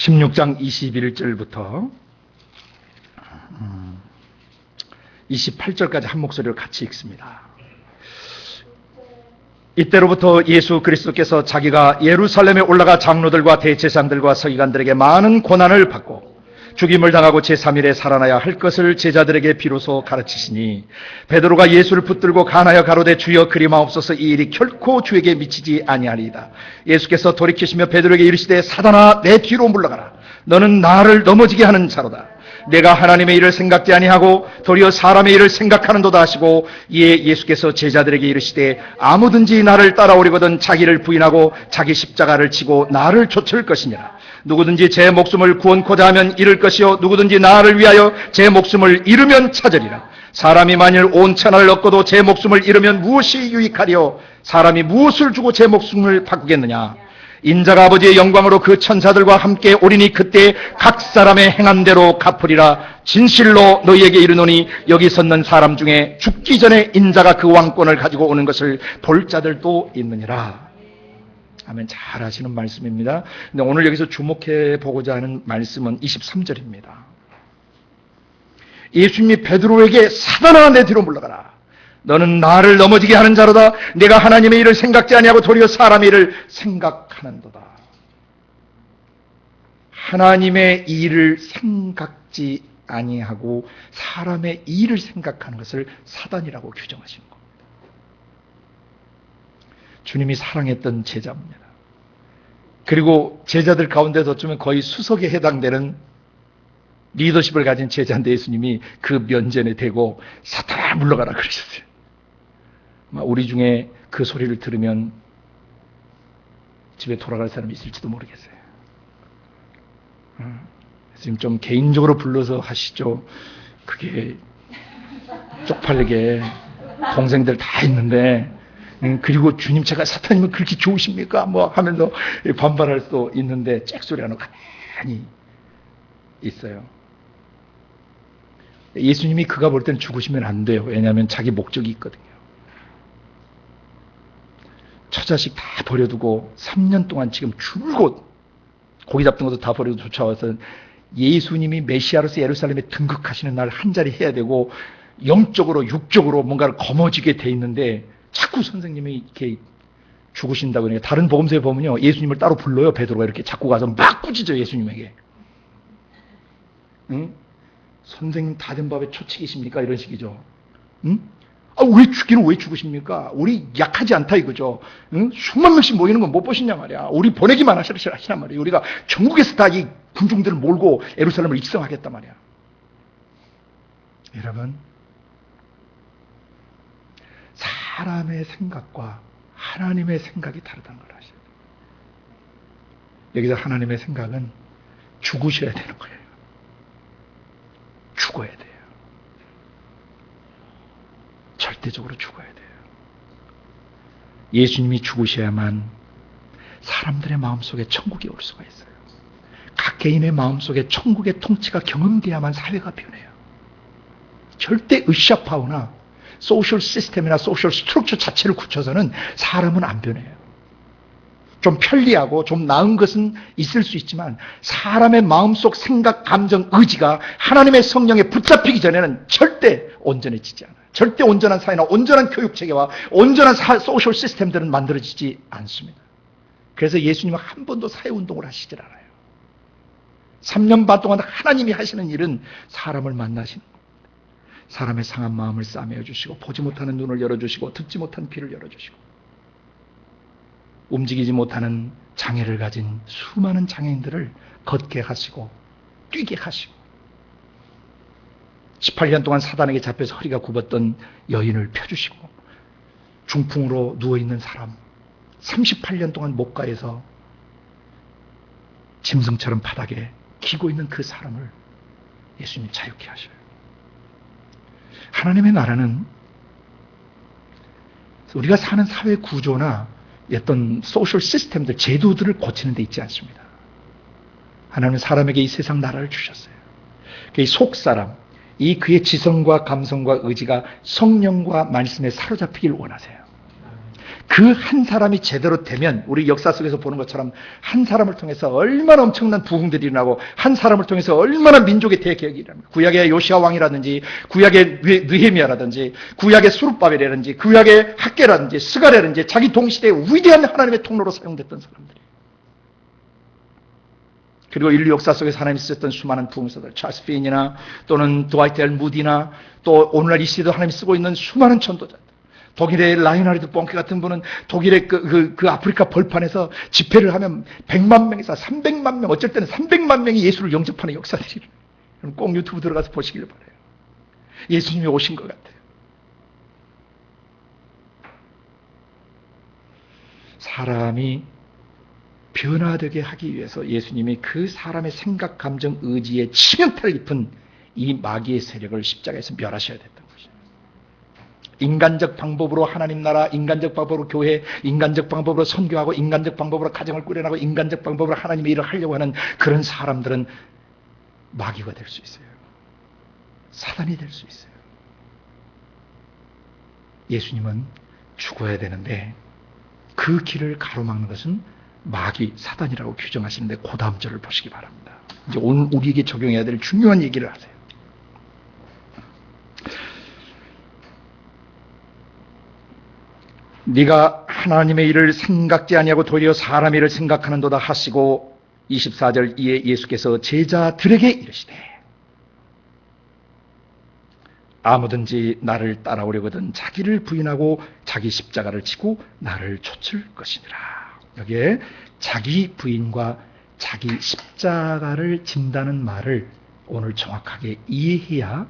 (16장) 21절부터 28절까지 한 목소리로 같이 읽습니다. 이때로부터 예수 그리스도께서 자기가 예루살렘에 올라가 장로들과 대제사장들과 서기관들에게 많은 고난을 받고 죽임을 당하고 제3일에 살아나야 할 것을 제자들에게 비로소 가르치시니, 베드로가 예수를 붙들고 간하여 가로되 주여 그리마옵소서, 이 일이 결코 주에게 미치지 아니하리이다. 예수께서 돌이키시며 베드로에게 이르시되 사단아 내 뒤로 물러가라. 너는 나를 넘어지게 하는 자로다. 내가 하나님의 일을 생각지 아니하고 도리어 사람의 일을 생각하는도다 하시고, 이에 예수께서 제자들에게 이르시되 아무든지 나를 따라오려거든 자기를 부인하고 자기 십자가를 지고 나를 좇을 것이니라. 누구든지 제 목숨을 구원코자 하면 잃을 것이요 누구든지 나를 위하여 제 목숨을 잃으면 찾으리라. 사람이 만일 온 천하를 얻고도 제 목숨을 잃으면 무엇이 유익하리요? 사람이 무엇을 주고 제 목숨을 바꾸겠느냐? 인자가 아버지의 영광으로 그 천사들과 함께 오리니 그때 각 사람의 행한 대로 갚으리라. 진실로 너희에게 이르노니 여기 섰는 사람 중에 죽기 전에 인자가 그 왕권을 가지고 오는 것을 볼 자들도 있느니라. 아멘. 잘 하시는 말씀입니다. 근데 오늘 여기서 주목해 보고자 하는 말씀은 23절입니다. 예수님이 베드로에게 사단아 내 뒤로 물러가라. 너는 나를 넘어지게 하는 자로다. 내가 하나님의 일을 생각지 아니하고 도리어 사람의 일을 생각하는도다. 하나님의 일을 생각지 아니하고 사람의 일을 생각하는 것을 사단이라고 규정하신 겁니다. 주님이 사랑했던 제자입니다. 그리고 제자들 가운데서 어쩌면 거의 수석에 해당되는 리더십을 가진 제자인데 예수님이 그 면전에 대고 사탄아 물러가라 그러셨어요. 우리 중에 그 소리를 들으면 집에 돌아갈 사람이 있을지도 모르겠어요. 지금 좀 개인적으로 불러서 하시죠. 그게 쪽팔리게 동생들 다 있는데, 그리고 주님 제가 사탄이면 그렇게 좋으십니까? 뭐 하면서 반발할 수도 있는데 잭소리 하나 가만히 있어요. 예수님이 그가 볼 때는 죽으시면 안 돼요. 왜냐하면 자기 목적이 있거든요. 처자식 다 버려두고 3년 동안 지금 줄곧 고기 잡던 것도 다 버리고 쫓아와서 예수님이 메시아로서 예루살렘에 등극하시는 날 한 자리 해야 되고 영적으로 육적으로 뭔가를 거머쥐게 돼 있는데 자꾸 선생님이 이렇게 죽으신다고 그러니까 다른 복음서에 보면요 예수님을 따로 불러요. 베드로가 이렇게 자꾸 가서 막 꾸짖어요 예수님에게. 응? 선생님 다 된 밥에 초치기십니까? 이런 식이죠. 응? 왜 죽기는 왜 죽으십니까? 우리 약하지 않다 이거죠. 응? 수만 명씩 모이는 건 못 보시냐 말이야. 우리 보내기만 하시란 말이에요. 우리가 전국에서 다 이 군중들을 몰고 예루살렘을 입성하겠단 말이야. 여러분, 사람의 생각과 하나님의 생각이 다르다는 걸 아셔야 돼요. 여기서 하나님의 생각은 죽으셔야 되는 거예요. 죽어야 돼요. 절대적으로 죽어야 돼요. 예수님이 죽으셔야만 사람들의 마음속에 천국이 올 수가 있어요. 각 개인의 마음속에 천국의 통치가 경험돼야만 사회가 변해요. 절대 으쌰파우나 소셜 시스템이나 소셜 스트럭처 자체를 굳혀서는 사람은 안 변해요. 좀 편리하고 좀 나은 것은 있을 수 있지만 사람의 마음속 생각, 감정, 의지가 하나님의 성령에 붙잡히기 전에는 절대 온전해지지 않아요. 절대 온전한 사회나 온전한 교육체계와 온전한 소셜 시스템들은 만들어지지 않습니다. 그래서 예수님은 한 번도 사회운동을 하시질 않아요. 3년 반 동안 하나님이 하시는 일은 사람을 만나시는 겁니다. 사람의 상한 마음을 싸매어 주시고 보지 못하는 눈을 열어주시고 듣지 못한 귀를 열어주시고 움직이지 못하는 장애를 가진 수많은 장애인들을 걷게 하시고 뛰게 하시고 18년 동안 사단에게 잡혀서 허리가 굽었던 여인을 펴주시고 중풍으로 누워있는 사람 38년 동안 목가에서 짐승처럼 바닥에 기고 있는 그 사람을 예수님이 자유케 하셔요. 하나님의 나라는 우리가 사는 사회 구조나 어떤 소셜 시스템들, 제도들을 고치는 데 있지 않습니다. 하나님은 사람에게 이 세상 나라를 주셨어요. 이 속사람, 이 그의 지성과 감성과 의지가 성령과 말씀에 사로잡히길 원하세요. 그 한 사람이 제대로 되면 우리 역사 속에서 보는 것처럼 한 사람을 통해서 얼마나 엄청난 부흥들이 일어나고 한 사람을 통해서 얼마나 민족의 대개혁이 일어납니다. 구약의 요시아 왕이라든지 구약의 느헤미야라든지 구약의 수룹바벨이라든지 구약의 학계라든지 스가랴라든지 자기 동시대의 위대한 하나님의 통로로 사용됐던 사람들이, 그리고 인류 역사 속에서 하나님이 쓰셨던 수많은 부흥사들, 찰스 핀이나 또는 드와이트 엘 무디나 또 오늘날 이 시대도 하나님이 쓰고 있는 수많은 전도자들, 독일의 라이나르드 봉케 같은 분은 독일의 그 아프리카 벌판에서 집회를 하면 100만 명에서 300만 명, 어쩔 때는 300만 명이 예수를 영접하는 역사들이, 꼭 유튜브 들어가서 보시길 바라요. 예수님이 오신 것 같아요. 사람이 변화되게 하기 위해서 예수님이 그 사람의 생각, 감정, 의지에 치명타를 입은 이 마귀의 세력을 십자가에서 멸하셔야 됐던 것이죠. 인간적 방법으로 하나님 나라, 인간적 방법으로 교회, 인간적 방법으로 선교하고 인간적 방법으로 가정을 꾸려나가고 인간적 방법으로 하나님의 일을 하려고 하는 그런 사람들은 마귀가 될 수 있어요. 사단이 될 수 있어요. 예수님은 죽어야 되는데 그 길을 가로막는 것은 마귀, 사단이라고 규정하시는데 그 다음 절을 보시기 바랍니다. 이제 오늘 우리에게 적용해야 될 중요한 얘기를 하세요. 네가 하나님의 일을 생각지 아니하고 도리어 사람의 일을 생각하는도다 하시고 24절 이에 예수께서 제자들에게 이르시되 아무든지 나를 따라오려거든 자기를 부인하고 자기 십자가를 지고 나를 좇을 것이니라. 여기에 자기 부인과 자기 십자가를 진다는 말을 오늘 정확하게 이해해야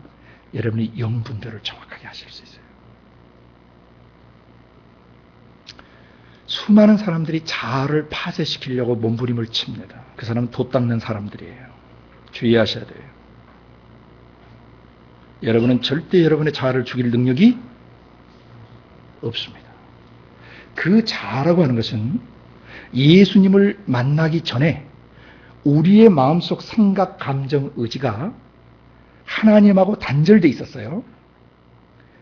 여러분이 영분별을 정확하게 하실 수 있어요. 수많은 사람들이 자아를 파쇄시키려고 몸부림을 칩니다. 그 사람은 돛 닦는 사람들이에요. 주의하셔야 돼요. 여러분은 절대 여러분의 자아를 죽일 능력이 없습니다. 그 자아라고 하는 것은 예수님을 만나기 전에 우리의 마음속 생각, 감정, 의지가 하나님하고 단절되어 있었어요.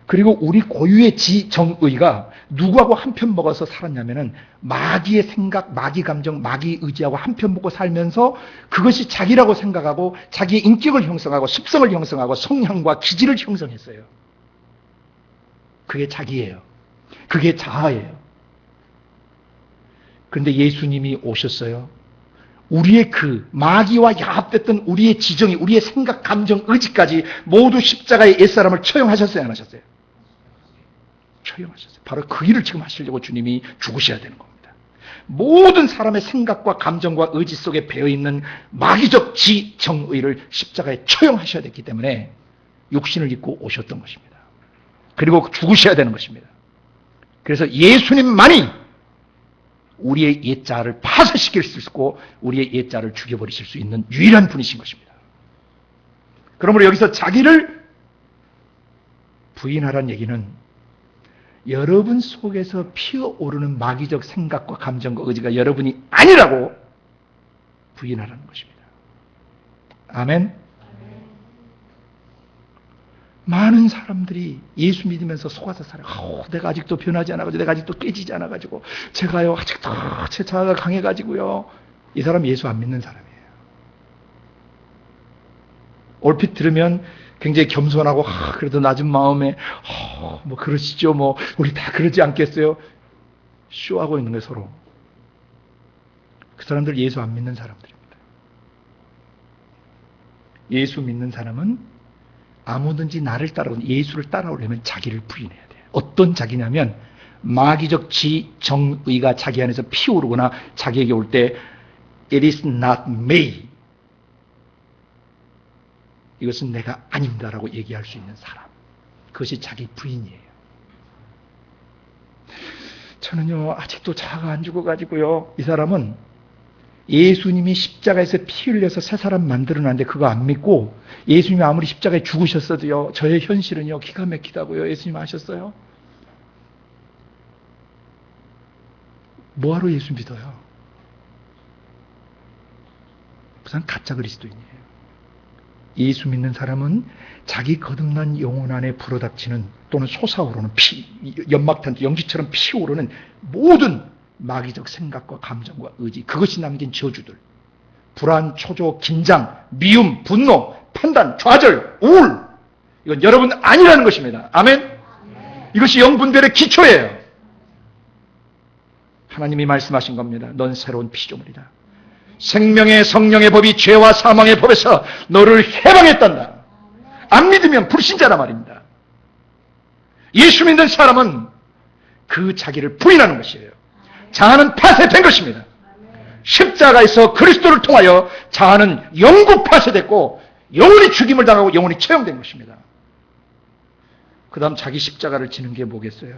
그리고 우리 고유의 지정의가 누구하고 한편 먹어서 살았냐면은 마귀의 생각, 마귀 감정, 마귀 의지하고 한편 먹고 살면서 그것이 자기라고 생각하고 자기의 인격을 형성하고 습성을 형성하고 성향과 기질을 형성했어요. 그게 자기예요. 그게 자아예요. 그런데 예수님이 오셨어요. 우리의 그 마귀와 야합됐던 우리의 지정이, 우리의 생각, 감정, 의지까지 모두 십자가의 옛사람을 처형하셨어요, 안 하셨어요? 처형하셨어요. 바로 그 일을 지금 하시려고 주님이 죽으셔야 되는 겁니다. 모든 사람의 생각과 감정과 의지 속에 배어있는 마귀적 지정의를 십자가에 처형하셔야 됐기 때문에 육신을 입고 오셨던 것입니다. 그리고 죽으셔야 되는 것입니다. 그래서 예수님만이 우리의 옛자를 파쇄시킬 수 있고 우리의 옛자를 죽여버리실 수 있는 유일한 분이신 것입니다. 그러므로 여기서 자기를 부인하라는 얘기는 여러분 속에서 피어오르는 마귀적 생각과 감정과 의지가 여러분이 아니라고 부인하라는 것입니다. 아멘. 많은 사람들이 예수 믿으면서 속아서 살아요. 내가 아직도 변하지 않아가지고, 내가 아직도 깨지지 않아가지고, 제가요, 아직도 제 자아가 강해가지고요. 이 사람 예수 안 믿는 사람이에요. 얼핏 들으면 굉장히 겸손하고, 그래도 낮은 마음에, 뭐 그러시죠. 뭐, 우리 다 그러지 않겠어요? 쇼하고 있는 거예요, 서로. 그 사람들 예수 안 믿는 사람들입니다. 예수 믿는 사람은 아무든지 나를 따라오는, 예수를 따라오려면 자기를 부인해야 돼요. 어떤 자기냐면 마귀적 지정의가 자기 안에서 피어오르거나 자기에게 올 때 It is not me, 이것은 내가 아닙니다라고 얘기할 수 있는 사람, 그것이 자기 부인이에요. 저는요 아직도 자아가 안 죽어가지고요. 이 사람은 예수님이 십자가에서 피 흘려서 새 사람 만들어놨는데 그거 안 믿고 예수님이 아무리 십자가에 죽으셨어도요 저의 현실은요 기가 막히다고요. 예수님 아셨어요? 뭐하러 예수 믿어요? 부산 가짜 그리스도인이에요. 예수 믿는 사람은 자기 거듭난 영혼 안에 불어닥치는 또는 솟아오르는 연막탄 연기처럼 피오르는 모든 마귀적 생각과 감정과 의지, 그것이 남긴 저주들, 불안, 초조, 긴장, 미움, 분노, 판단, 좌절, 우울, 이건 여러분 아니라는 것입니다. 아멘? 이것이 영분별의 기초예요. 하나님이 말씀하신 겁니다. 넌 새로운 피조물이다. 생명의 성령의 법이 죄와 사망의 법에서 너를 해방했단다. 안 믿으면 불신자라 말입니다. 예수 믿는 사람은 그 자기를 부인하는 것이에요. 자아는 파쇄된 것입니다. 십자가에서 그리스도를 통하여 자아는 영구 파쇄됐고 영원히 죽임을 당하고 영원히 처형된 것입니다. 그 다음 자기 십자가를 지는 게 뭐겠어요?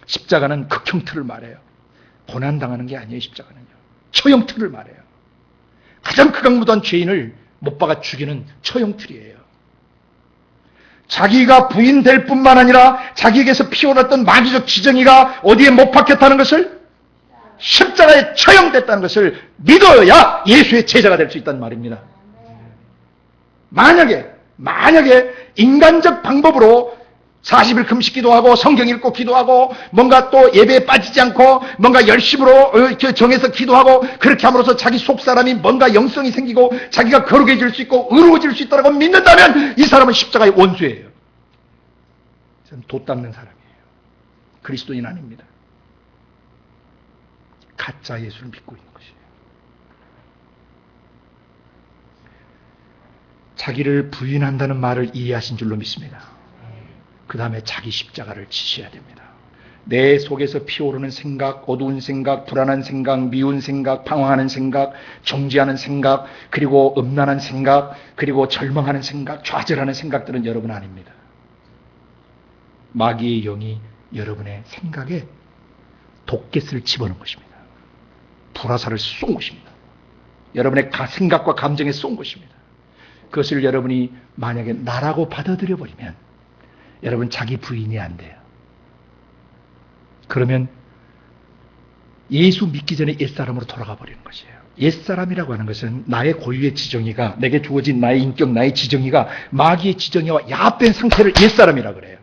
십자가는 극형틀을 말해요. 고난당하는 게 아니에요. 십자가는요. 처형틀을 말해요. 가장 극악무도한 죄인을 못 박아 죽이는 처형틀이에요. 자기가 부인될 뿐만 아니라 자기에게서 피어났던 마귀적 지정이가 어디에 못 박혔다는 것을, 십자가에 처형됐다는 것을 믿어야 예수의 제자가 될 수 있다는 말입니다. 만약에 인간적 방법으로 40일 금식 기도하고 성경 읽고 기도하고 뭔가 또 예배에 빠지지 않고 뭔가 열심으로 정해서 기도하고 그렇게 함으로써 자기 속사람이 뭔가 영성이 생기고 자기가 거룩해질 수 있고 의로워질 수 있다고 믿는다면 이 사람은 십자가의 원수예요. 돛 닦는 사람이에요. 그리스도인 아닙니다. 가짜 예수를 믿고 있는 것이에요. 자기를 부인한다는 말을 이해하신 줄로 믿습니다. 그 다음에 자기 십자가를 지셔야 됩니다. 내 속에서 피오르는 생각, 어두운 생각, 불안한 생각, 미운 생각, 방황하는 생각, 정죄하는 생각, 그리고 음란한 생각, 그리고 절망하는 생각, 좌절하는 생각들은 여러분 아닙니다. 마귀의 영이 여러분의 생각에 독갯을 집어넣은 것입니다. 불화살을 쏜 것입니다. 여러분의 생각과 감정에 쏜 것입니다. 그것을 여러분이 만약에 나라고 받아들여 버리면 여러분 자기 부인이 안 돼요. 그러면 예수 믿기 전에 옛사람으로 돌아가 버리는 것이에요. 옛사람이라고 하는 것은 나의 고유의 지정의가, 내게 주어진 나의 인격, 나의 지정의가 마귀의 지정의와 야합된 상태를 옛사람이라고 그래요.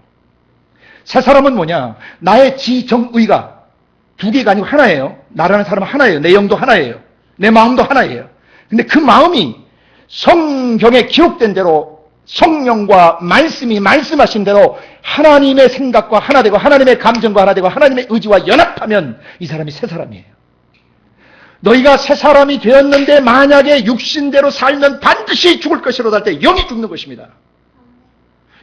새사람은 뭐냐? 나의 지정의가 두 개가 아니고 하나예요. 나라는 사람은 하나예요. 내 영도 하나예요. 내 마음도 하나예요. 근데 그 마음이 성경에 기록된 대로 성령과 말씀이 말씀하신 대로 하나님의 생각과 하나 되고 하나님의 감정과 하나 되고 하나님의 의지와 연합하면 이 사람이 새 사람이에요. 너희가 새 사람이 되었는데 만약에 육신대로 살면 반드시 죽을 것이로다 할 때 영이 죽는 것입니다.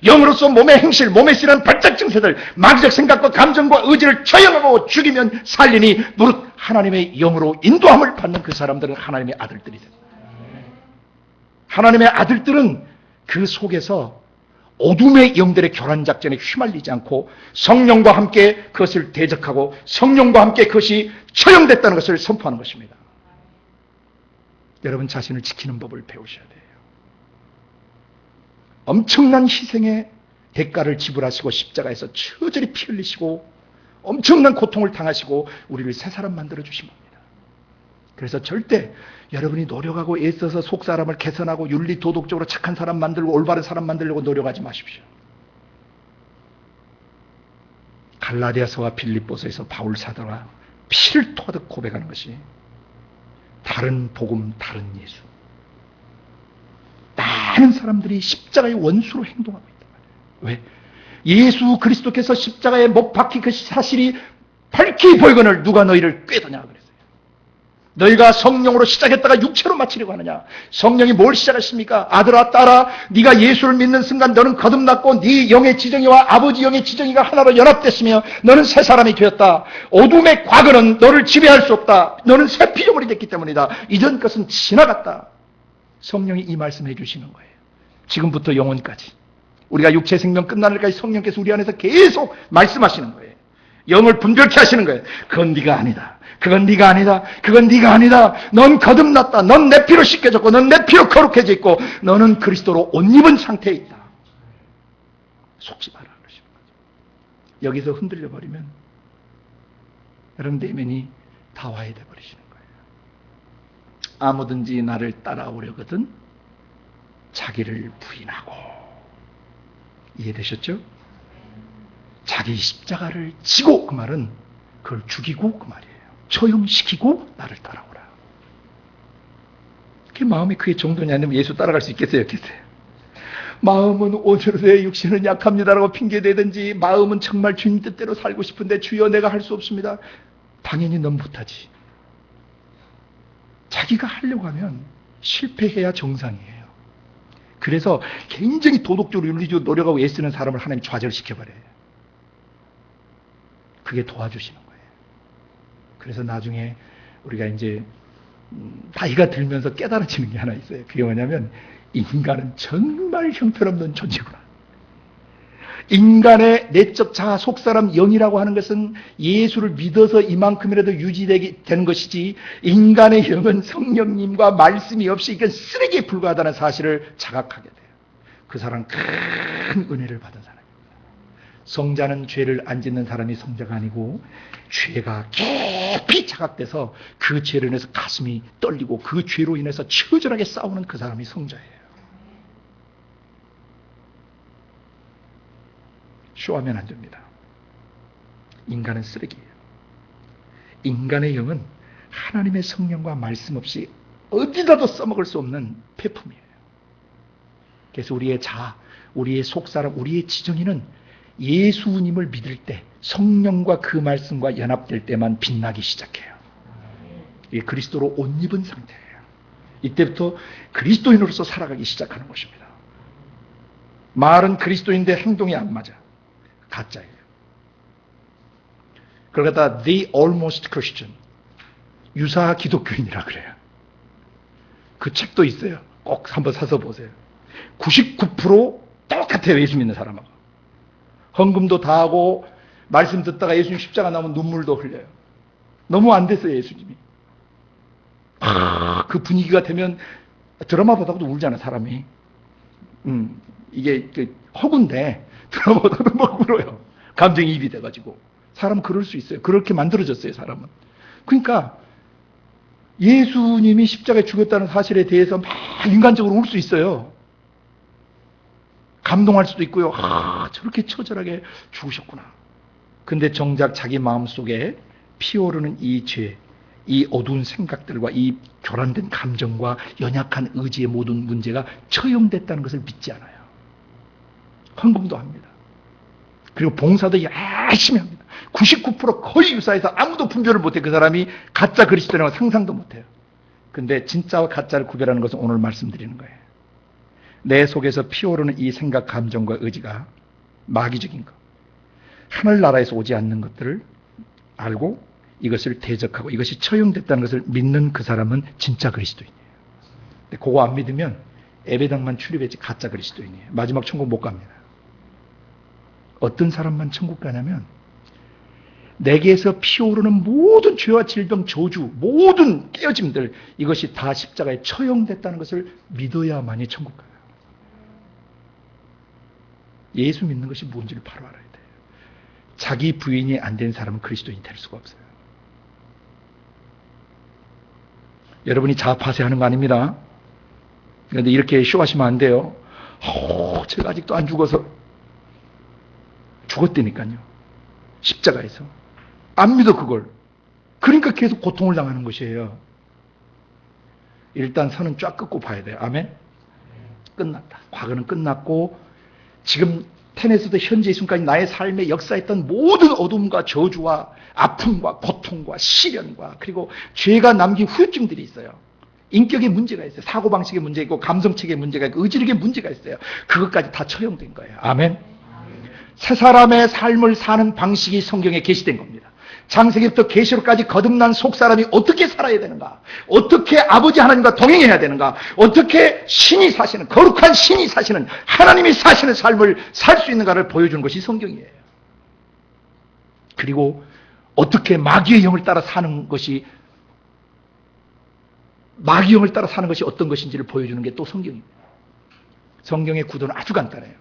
영으로서 몸의 행실, 몸에 실은 발작 증세들, 마귀적 생각과 감정과 의지를 처형하고 죽이면 살리니 무릇 하나님의 영으로 인도함을 받는 그 사람들은 하나님의 아들들이 됩니다. 하나님의 아들들은 그 속에서 어둠의 영들의 교란 작전에 휘말리지 않고 성령과 함께 그것을 대적하고 성령과 함께 그것이 처형됐다는 것을 선포하는 것입니다. 여러분 자신을 지키는 법을 배우셔야 돼요. 엄청난 희생의 대가를 지불하시고 십자가에서 처절히 피 흘리시고 엄청난 고통을 당하시고 우리를 새 사람 만들어 주신 겁니다. 그래서 절대 여러분이 노력하고 애써서 속사람을 개선하고 윤리 도덕적으로 착한 사람 만들고 올바른 사람 만들려고 노력하지 마십시오. 갈라디아서와 빌립보서에서 바울 사도가 피를 토하듯 고백하는 것이 다른 복음, 다른 예수. 많은 사람들이 십자가의 원수로 행동하고 있단 말이에요. 왜? 예수 그리스도께서 십자가에 못 박힌 그 사실이 밝히 보이거늘 누가 너희를 꾀더냐 그랬어요. 너희가 성령으로 시작했다가 육체로 마치려고 하느냐? 성령이 뭘 시작했습니까? 아들아 딸아 네가 예수를 믿는 순간 너는 거듭났고 네 영의 지정이와 아버지 영의 지정이가 하나로 연합됐으며 너는 새 사람이 되었다. 어둠의 과거는 너를 지배할 수 없다. 너는 새 피조물이 됐기 때문이다. 이전 것은 지나갔다. 성령이 이 말씀해 주시는 거예요. 지금부터 영원까지 우리가 육체 생명 끝나는 날까지 성령께서 우리 안에서 계속 말씀하시는 거예요. 영을 분별케 하시는 거예요. 그건 네가 아니다. 그건 네가 아니다. 그건 네가 아니다. 넌 거듭났다. 넌 내 피로 씻겨졌고 넌 내 피로 거룩해져 있고 너는 그리스도로 옷 입은 상태에 있다. 속지 마라 그러시는 거죠. 여기서 흔들려 버리면 여러분 내면이 다 와해돼 버리시는 거예요. 아무든지 나를 따라오려거든 자기를 부인하고. 이해되셨죠? 자기 십자가를 지고, 그 말은 그걸 죽이고 그 말이에요. 처형시키고 나를 따라오라. 그게 마음이 그게 정도냐 아니면 예수 따라갈 수 있겠어요? 없겠어요? 마음은 오늘도 내 육신은 약합니다라고 핑계대든지, 마음은 정말 주님 뜻대로 살고 싶은데 주여 내가 할 수 없습니다. 당연히 넌 못하지. 자기가 하려고 하면 실패해야 정상이에요. 그래서 굉장히 도덕적으로 윤리적으로 노력하고 애쓰는 사람을 하나님 좌절시켜버려요. 그게 도와주시는 거예요. 그래서 나중에 우리가 이제 나이가 들면서 깨달아지는 게 하나 있어요. 그게 뭐냐면 인간은 정말 형편없는 존재구나. 인간의 내적 자아, 속사람 영이라고 하는 것은 예수를 믿어서 이만큼이라도 유지되는 것이지, 인간의 영은 성령님과 말씀이 없이 이건 쓰레기에 불과하다는 사실을 자각하게 돼요. 그 사람은 큰 은혜를 받은 사람입니다. 성자는 죄를 안 짓는 사람이 성자가 아니고, 죄가 깊이 자각돼서 그 죄로 인해서 가슴이 떨리고 그 죄로 인해서 처절하게 싸우는 그 사람이 성자예요. 쇼하면 안 됩니다. 인간은 쓰레기예요. 인간의 영은 하나님의 성령과 말씀 없이 어디다도 써먹을 수 없는 폐품이에요. 그래서 우리의 자아, 우리의 속사람, 우리의 지정이는 예수님을 믿을 때, 성령과 그 말씀과 연합될 때만 빛나기 시작해요. 이게 그리스도로 옷 입은 상태예요. 이때부터 그리스도인으로서 살아가기 시작하는 것입니다. 말은 그리스도인데 행동이 안 맞아. 가짜예요. 그걸 갖다 The Almost Christian, 유사 기독교인이라 그래요. 그 책도 있어요. 꼭 한번 사서 보세요. 99% 똑같아요. 예수 믿는 사람하고. 헌금도 다 하고 말씀 듣다가 예수님 십자가 나오면 눈물도 흘려요. 너무 안 됐어요. 예수님이. 그 분위기가 되면 드라마 보다가도 울잖아 사람이. 이게 허구인데 드라마보다도 막 울어요. 감정이입이 돼가지고. 사람은 그럴 수 있어요. 그렇게 만들어졌어요. 사람은. 그러니까 예수님이 십자가에 죽었다는 사실에 대해서 막 인간적으로 울 수 있어요. 감동할 수도 있고요. 저렇게 처절하게 죽으셨구나. 근데 정작 자기 마음속에 피어오르는 이 죄, 이 어두운 생각들과 이 교란된 감정과 연약한 의지의 모든 문제가 처형됐다는 것을 믿지 않아요. 헌금도 합니다. 그리고 봉사도 열심히 합니다. 99% 거의 유사해서 아무도 분별을 못해. 그 사람이 가짜 그리스도라는 걸 상상도 못해요. 근데 진짜와 가짜를 구별하는 것은 오늘 말씀드리는 거예요. 내 속에서 피어오르는 이 생각, 감정과 의지가 마귀적인 것, 하늘나라에서 오지 않는 것들을 알고 이것을 대적하고 이것이 처형됐다는 것을 믿는 그 사람은 진짜 그리스도인이에요. 근데 그거 안 믿으면 예배당만 출입했지 가짜 그리스도인이에요. 마지막 천국 못 갑니다. 어떤 사람만 천국 가냐면 내게서 피어오르는 모든 죄와 질병, 저주, 모든 깨어짐들, 이것이 다 십자가에 처형됐다는 것을 믿어야만이 천국 가요. 예수 믿는 것이 뭔지를 바로 알아야 돼요. 자기 부인이 안 된 사람은 그리스도인이 될 수가 없어요. 여러분이 자아파쇄하는 거 아닙니다. 그런데 이렇게 쇼하시면 안 돼요. 제가 아직도 안 죽어서. 죽었다니까요. 십자가에서. 안 믿어 그걸. 그러니까 계속 고통을 당하는 것이에요. 일단 선은 쫙 긋고 봐야 돼요. 아멘? 끝났다. 과거는 끝났고 지금 텐에서도 현재 이 순간까지 나의 삶에 역사했던 모든 어둠과 저주와 아픔과 고통과 시련과 그리고 죄가 남긴 후유증들이 있어요. 인격의 문제가 있어요. 사고방식의 문제가 있고 감성체계의 문제가 있고 의지력의 문제가 있어요. 그것까지 다 처형된 거예요. 아멘. 새 사람의 삶을 사는 방식이 성경에 계시된 겁니다. 창세기부터 계시록까지 거듭난 속사람이 어떻게 살아야 되는가, 어떻게 아버지 하나님과 동행해야 되는가, 어떻게 신이 사시는, 거룩한 신이 사시는, 하나님이 사시는 삶을 살 수 있는가를 보여주는 것이 성경이에요. 그리고 어떻게 마귀의 영을 따라 사는 것이 어떤 것인지를 보여주는 게 또 성경입니다. 성경의 구도는 아주 간단해요.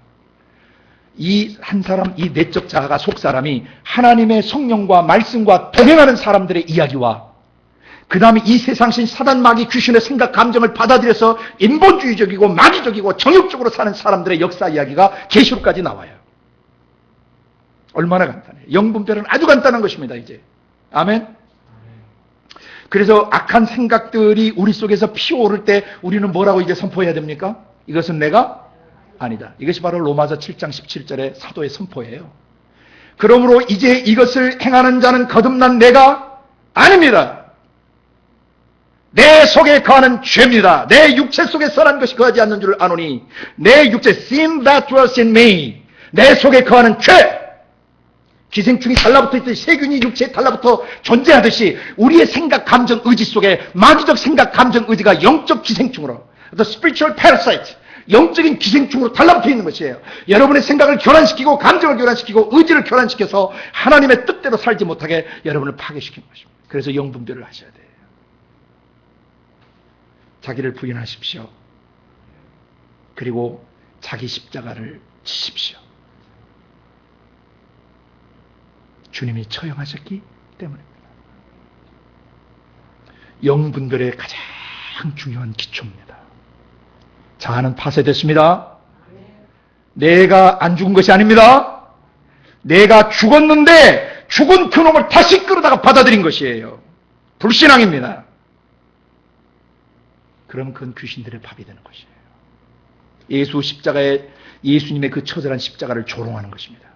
이 한 사람, 이 내적 자아가 속 사람이 하나님의 성령과 말씀과 동행하는 사람들의 이야기와 그 다음에 이 세상신 사단 마귀 귀신의 생각 감정을 받아들여서 인본주의적이고 마귀적이고 정욕적으로 사는 사람들의 역사 이야기가 계시록까지 나와요. 얼마나 간단해요. 영분별은 아주 간단한 것입니다. 이제 아멘. 그래서 악한 생각들이 우리 속에서 피어오를 때 우리는 뭐라고 이제 선포해야 됩니까? 이것은 내가 아니다. 이것이 바로 로마서 7장 17절의 사도의 선포예요. 그러므로 이제 이것을 행하는 자는 거듭난 내가 아닙니다. 내 속에 거하는 죄입니다. 내 육체 속에 선한 것이 거하지 않는 줄 아노니 내 육체 sin that dwells in me, 내 속에 거하는 죄, 기생충이 달라붙어 있듯이 세균이 육체에 달라붙어 존재하듯이 우리의 생각, 감정, 의지 속에 마귀적 생각, 감정, 의지가 영적 기생충으로 the spiritual parasite, 영적인 기생충으로 달라붙어 있는 것이에요. 여러분의 생각을 교란시키고 감정을 교란시키고 의지를 교란시켜서 하나님의 뜻대로 살지 못하게 여러분을 파괴시키는 것입니다. 그래서 영분별을 하셔야 돼요. 자기를 부인하십시오. 그리고 자기 십자가를 지십시오. 주님이 처형하셨기 때문입니다. 영분별의 가장 중요한 기초입니다. 자아는 파쇄됐습니다. 내가 안 죽은 것이 아닙니다. 내가 죽었는데 죽은 그놈을 다시 끌어다가 받아들인 것이에요. 불신앙입니다. 그럼 그건 귀신들의 밥이 되는 것이에요. 예수님의 그 처절한 십자가를 조롱하는 것입니다.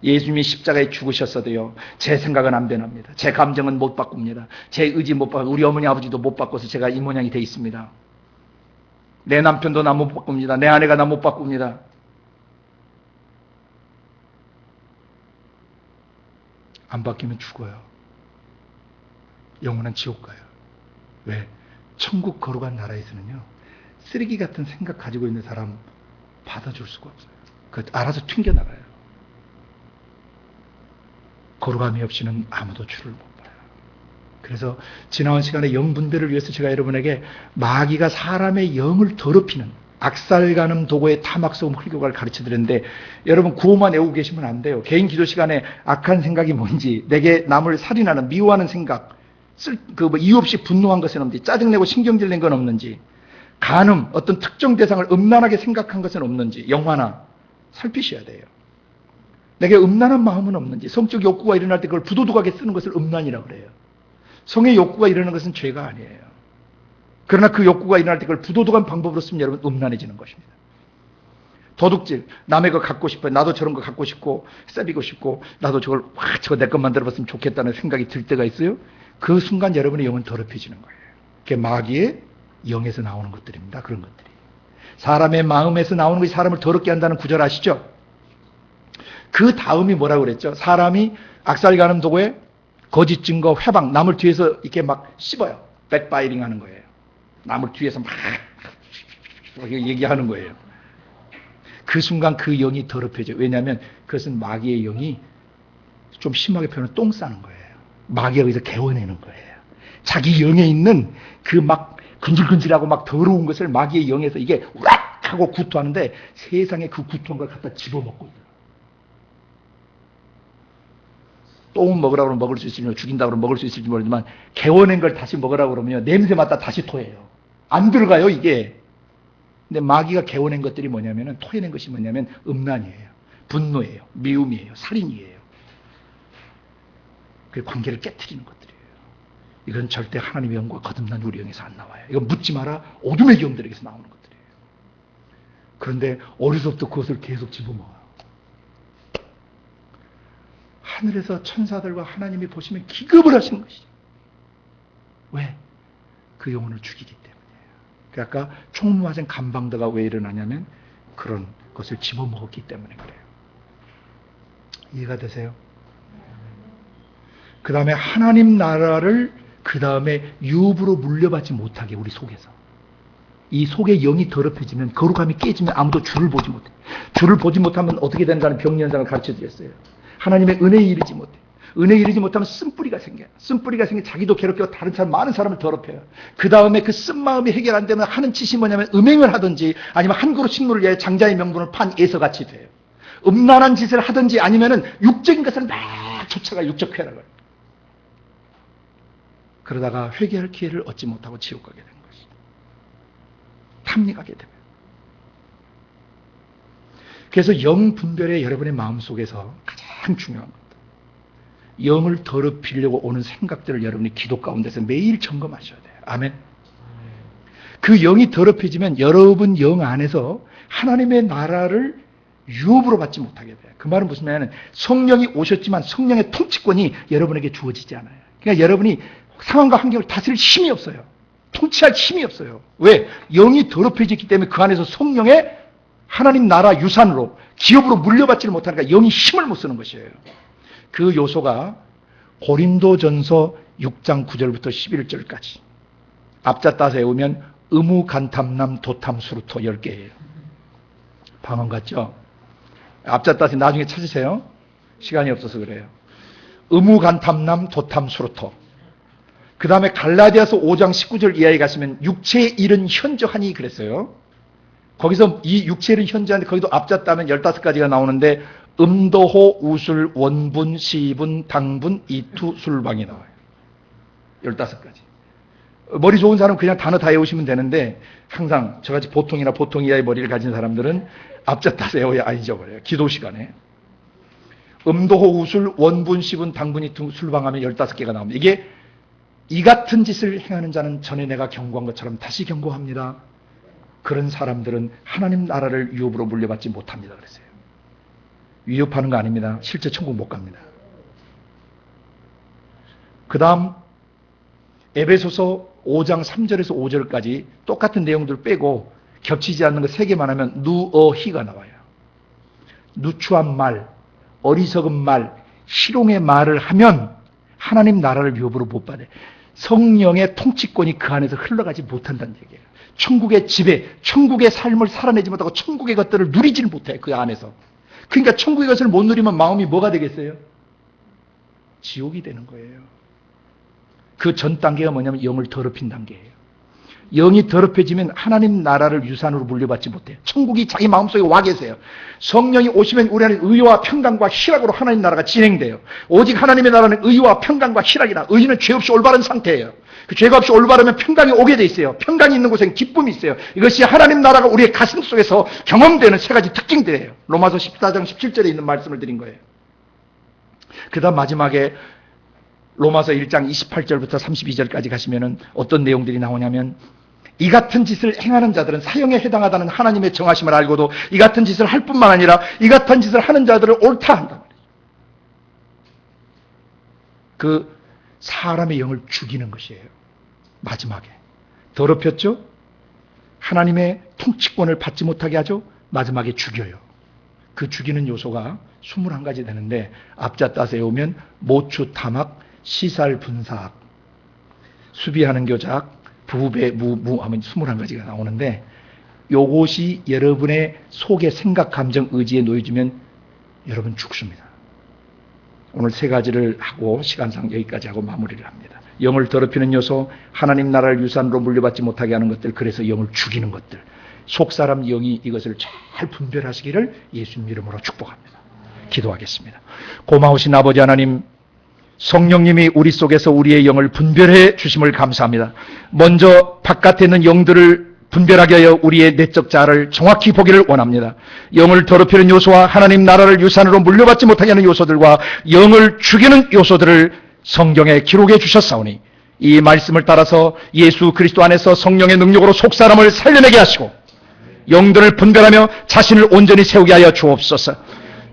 예수님이 십자가에 죽으셨어도요, 제 생각은 안 변합니다. 제 감정은 못 바꿉니다. 제 의지 못 바꾸고, 우리 어머니 아버지도 못 바꿔서 제가 이 모양이 돼 있습니다. 내 남편도 나 못 바꿉니다. 내 아내가 나 못 바꿉니다. 안 바뀌면 죽어요. 영원한 지옥 가요. 왜? 천국 거룩한 나라에서는요, 쓰레기 같은 생각 가지고 있는 사람 받아줄 수가 없어요. 그 알아서 튕겨나가요. 거룩함이 없이는 아무도 주를 못 봐요. 그래서 지나온 시간에 영분별을 위해서 제가 여러분에게 마귀가 사람의 영을 더럽히는 악살가늠 도구의 타막소금 훌교가를 가르쳐드렸는데, 여러분 구호만 외우고 계시면 안 돼요. 개인 기도 시간에 악한 생각이 뭔지, 내게 남을 살인하는 미워하는 생각, 이유 없이 분노한 것은 없는지, 짜증내고 신경질 낸 건 없는지, 간음, 어떤 특정 대상을 음란하게 생각한 것은 없는지 영화나 살피셔야 돼요. 내게 음란한 마음은 없는지, 성적 욕구가 일어날 때 그걸 부도덕하게 쓰는 것을 음란이라고 그래요. 성의 욕구가 일어나는 것은 죄가 아니에요. 그러나 그 욕구가 일어날 때 그걸 부도덕한 방법으로 쓰면 여러분 음란해지는 것입니다. 도둑질, 남의 거 갖고 싶어요. 나도 저런 거 갖고 싶고 세비고 싶고 나도 저거 내 것 만들어봤으면 좋겠다는 생각이 들 때가 있어요. 그 순간 여러분의 영은 더럽혀지는 거예요. 그게 마귀의 영에서 나오는 것들입니다. 그런 것들이. 사람의 마음에서 나오는 것이 사람을 더럽게 한다는 구절 아시죠? 그 다음이 뭐라고 그랬죠? 사람이 악살가늠 도구에 거짓 증거, 회방, 남을 뒤에서 이렇게 막 씹어요. 백바이링 하는 거예요. 남을 뒤에서 막 얘기하는 거예요. 그 순간 그 영이 더럽혀져요. 왜냐하면 그것은 마귀의 영이 좀 심하게 표현하면 똥 싸는 거예요. 마귀가 여기서 개워내는 거예요. 자기 영에 있는 그 막 근질근질하고 막 더러운 것을 마귀의 영에서 이게 왁 하고 구토하는데 세상에 그 구토한 걸 갖다 집어먹고 있어요. 똥 먹으라고 그러면 먹을 수 있을지, 죽인다고 그러면 먹을 수 있을지 모르지만 개워낸 걸 다시 먹으라고 그러면 냄새 맡다 다시 토해요. 안 들어가요, 이게. 근데 마귀가 개워낸 것들이 뭐냐면은, 토해낸 것이 뭐냐면 음란이에요. 분노예요. 미움이에요. 살인이에요. 그 관계를 깨트리는 것들이에요. 이건 절대 하나님의 영과 거듭난 우리 영에서 안 나와요. 이건 묻지 마라. 어둠의 영들에게서 나오는 것들이에요. 그런데 어려서부터 그것을 계속 집어먹어요. 하늘에서 천사들과 하나님이 보시면 기겁을 하시는 것이죠. 왜? 그 영혼을 죽이기 때문이에요. 아까 총무하신 간방대가 왜 일어나냐면 그런 것을 집어먹었기 때문에 그래요. 이해가 되세요? 그 다음에 하나님 나라를 그 다음에 유업으로 물려받지 못하게 우리 속에서. 이 속의 영이 더럽혀지면, 거룩함이 깨지면 아무도 주를 보지 못해. 주를 보지 못하면 어떻게 된다는 병리현상을 가르쳐 드렸어요. 하나님의 은혜에 이르지 못해. 은혜에 이르지 못하면 쓴뿌리가 생겨요. 쓴뿌리가 생겨 자기도 괴롭히고 다른 사람, 많은 사람을 더럽혀요. 그 다음에 그 쓴마음이 해결 안 되면 하는 짓이 뭐냐면 음행을 하든지 아니면 한 그릇 식물을 위해 장자의 명분을 판 예서같이 돼요. 음란한 짓을 하든지 아니면은 육적인 것을 막 쫓아가 육적 쾌락을. 그러다가 회개할 기회를 얻지 못하고 지옥 가게 되는 것이죠. 탐닉하게 됩니다. 그래서 영 분별의 여러분의 마음속에서 가장 중요한 것. 영을 더럽히려고 오는 생각들을 여러분이 기도 가운데서 매일 점검하셔야 돼요. 아멘. 그 영이 더럽혀지면 여러분 영 안에서 하나님의 나라를 유업으로 받지 못하게 돼요. 그 말은 무슨 말이냐면 성령이 오셨지만 성령의 통치권이 여러분에게 주어지지 않아요. 그러니까 여러분이 상황과 환경을 다스릴 힘이 없어요. 통치할 힘이 없어요. 왜? 영이 더럽혀졌기 때문에 그 안에서 성령의 하나님 나라 유산으로 기업으로 물려받지를 못하니까 영이 힘을 못 쓰는 것이에요. 그 요소가 고린도전서 6장 9절부터 11절까지 앞자 따서 외우면 의무간탐남 도탐수루토 10개예요. 방언 같죠? 앞자 따서 나중에 찾으세요. 시간이 없어서 그래요. 의무간탐남 도탐수루토. 그 다음에 갈라디아서 5장 19절 이하에 가시면 육체의 일은 현저하니 그랬어요. 거기서 이 육체의 일은 현저한데 거기도 앞자 따면 15가지가 나오는데 음도호, 우술, 원분, 시분, 당분, 이투, 술방이 나와요. 15가지. 머리 좋은 사람은 그냥 단어 다 외우시면 되는데 항상 저같이 보통이나 보통 이하의 머리를 가진 사람들은 앞자 따서 외워야 안 잊어버려요. 기도 시간에. 음도호, 우술, 원분, 시분, 당분, 이투, 술방하면 15개가 나옵니다. 이게 이 같은 짓을 행하는 자는 전에 내가 경고한 것처럼 다시 경고합니다. 그런 사람들은 하나님 나라를 유업으로 물려받지 못합니다. 그랬어요. 위협하는 거 아닙니다. 실제 천국 못 갑니다. 그 다음 에베소서 5장 3절에서 5절까지 똑같은 내용들 빼고 겹치지 않는 거 3개만 하면 누어희가 나와요. 누추한 말, 어리석은 말, 희롱의 말을 하면 하나님 나라를 유업으로 못 받아요. 성령의 통치권이 그 안에서 흘러가지 못한다는 얘기예요. 천국의 지배, 천국의 삶을 살아내지 못하고 천국의 것들을 누리지를 못해요. 그 안에서. 그러니까 천국의 것을 못 누리면 마음이 뭐가 되겠어요? 지옥이 되는 거예요. 그 전 단계가 뭐냐면 영을 더럽힌 단계예요. 영이 더럽혀지면 하나님 나라를 유산으로 물려받지 못해요. 천국이 자기 마음속에 와 계세요. 성령이 오시면 우리 안에 의와 평강과 희락으로 하나님 나라가 진행돼요. 오직 하나님의 나라는 의와 평강과 희락이라. 의는 죄 없이 올바른 상태예요. 그 죄가 없이 올바르면 평강이 오게 돼 있어요. 평강이 있는 곳에는 기쁨이 있어요. 이것이 하나님 나라가 우리의 가슴 속에서 경험되는 3가지 특징들이에요. 로마서 14장 17절에 있는 말씀을 드린 거예요. 그 다음 마지막에 로마서 1장 28절부터 32절까지 가시면은 어떤 내용들이 나오냐면 이 같은 짓을 행하는 자들은 사형에 해당하다는 하나님의 정하심을 알고도 이 같은 짓을 할 뿐만 아니라 이 같은 짓을 하는 자들을 옳다 한단 말이에요. 그 사람의 영을 죽이는 것이에요. 마지막에 더럽혔죠? 하나님의 통치권을 받지 못하게 하죠? 마지막에 죽여요. 그 죽이는 요소가 21가지 되는데 앞자 따서 외우면 모추, 탐악, 시살, 분사학, 수비하는 교작, 부배, 무 하면 21가지가 나오는데 요것이 여러분의 속의 생각, 감정, 의지에 놓여지면 여러분 죽습니다. 오늘 3가지를 하고 시간상 여기까지 하고 마무리를 합니다. 영을 더럽히는 요소, 하나님 나라를 유산으로 물려받지 못하게 하는 것들, 그래서 영을 죽이는 것들, 속사람 영이 이것을 잘 분별하시기를 예수님 이름으로 축복합니다. 기도하겠습니다. 고마우신 아버지 하나님, 성령님이 우리 속에서 우리의 영을 분별해 주심을 감사합니다. 먼저 바깥에 있는 영들을 분별하게 하여 우리의 내적 자아를 정확히 보기를 원합니다. 영을 더럽히는 요소와 하나님 나라를 유산으로 물려받지 못하게 하는 요소들과 영을 죽이는 요소들을 성경에 기록해 주셨사오니 이 말씀을 따라서 예수 그리스도 안에서 성령의 능력으로 속사람을 살려내게 하시고 영들을 분별하며 자신을 온전히 세우게 하여 주옵소서.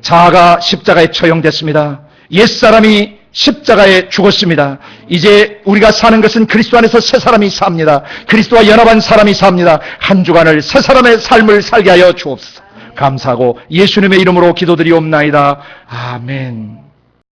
자아가 십자가에 처형됐습니다. 옛사람이 십자가에 죽었습니다. 이제 우리가 사는 것은 그리스도 안에서 새 사람이 삽니다. 그리스도와 연합한 사람이 삽니다. 한 주간을 새 사람의 삶을 살게 하여 주옵소서. 감사하고 예수님의 이름으로 기도드리옵나이다. 아멘.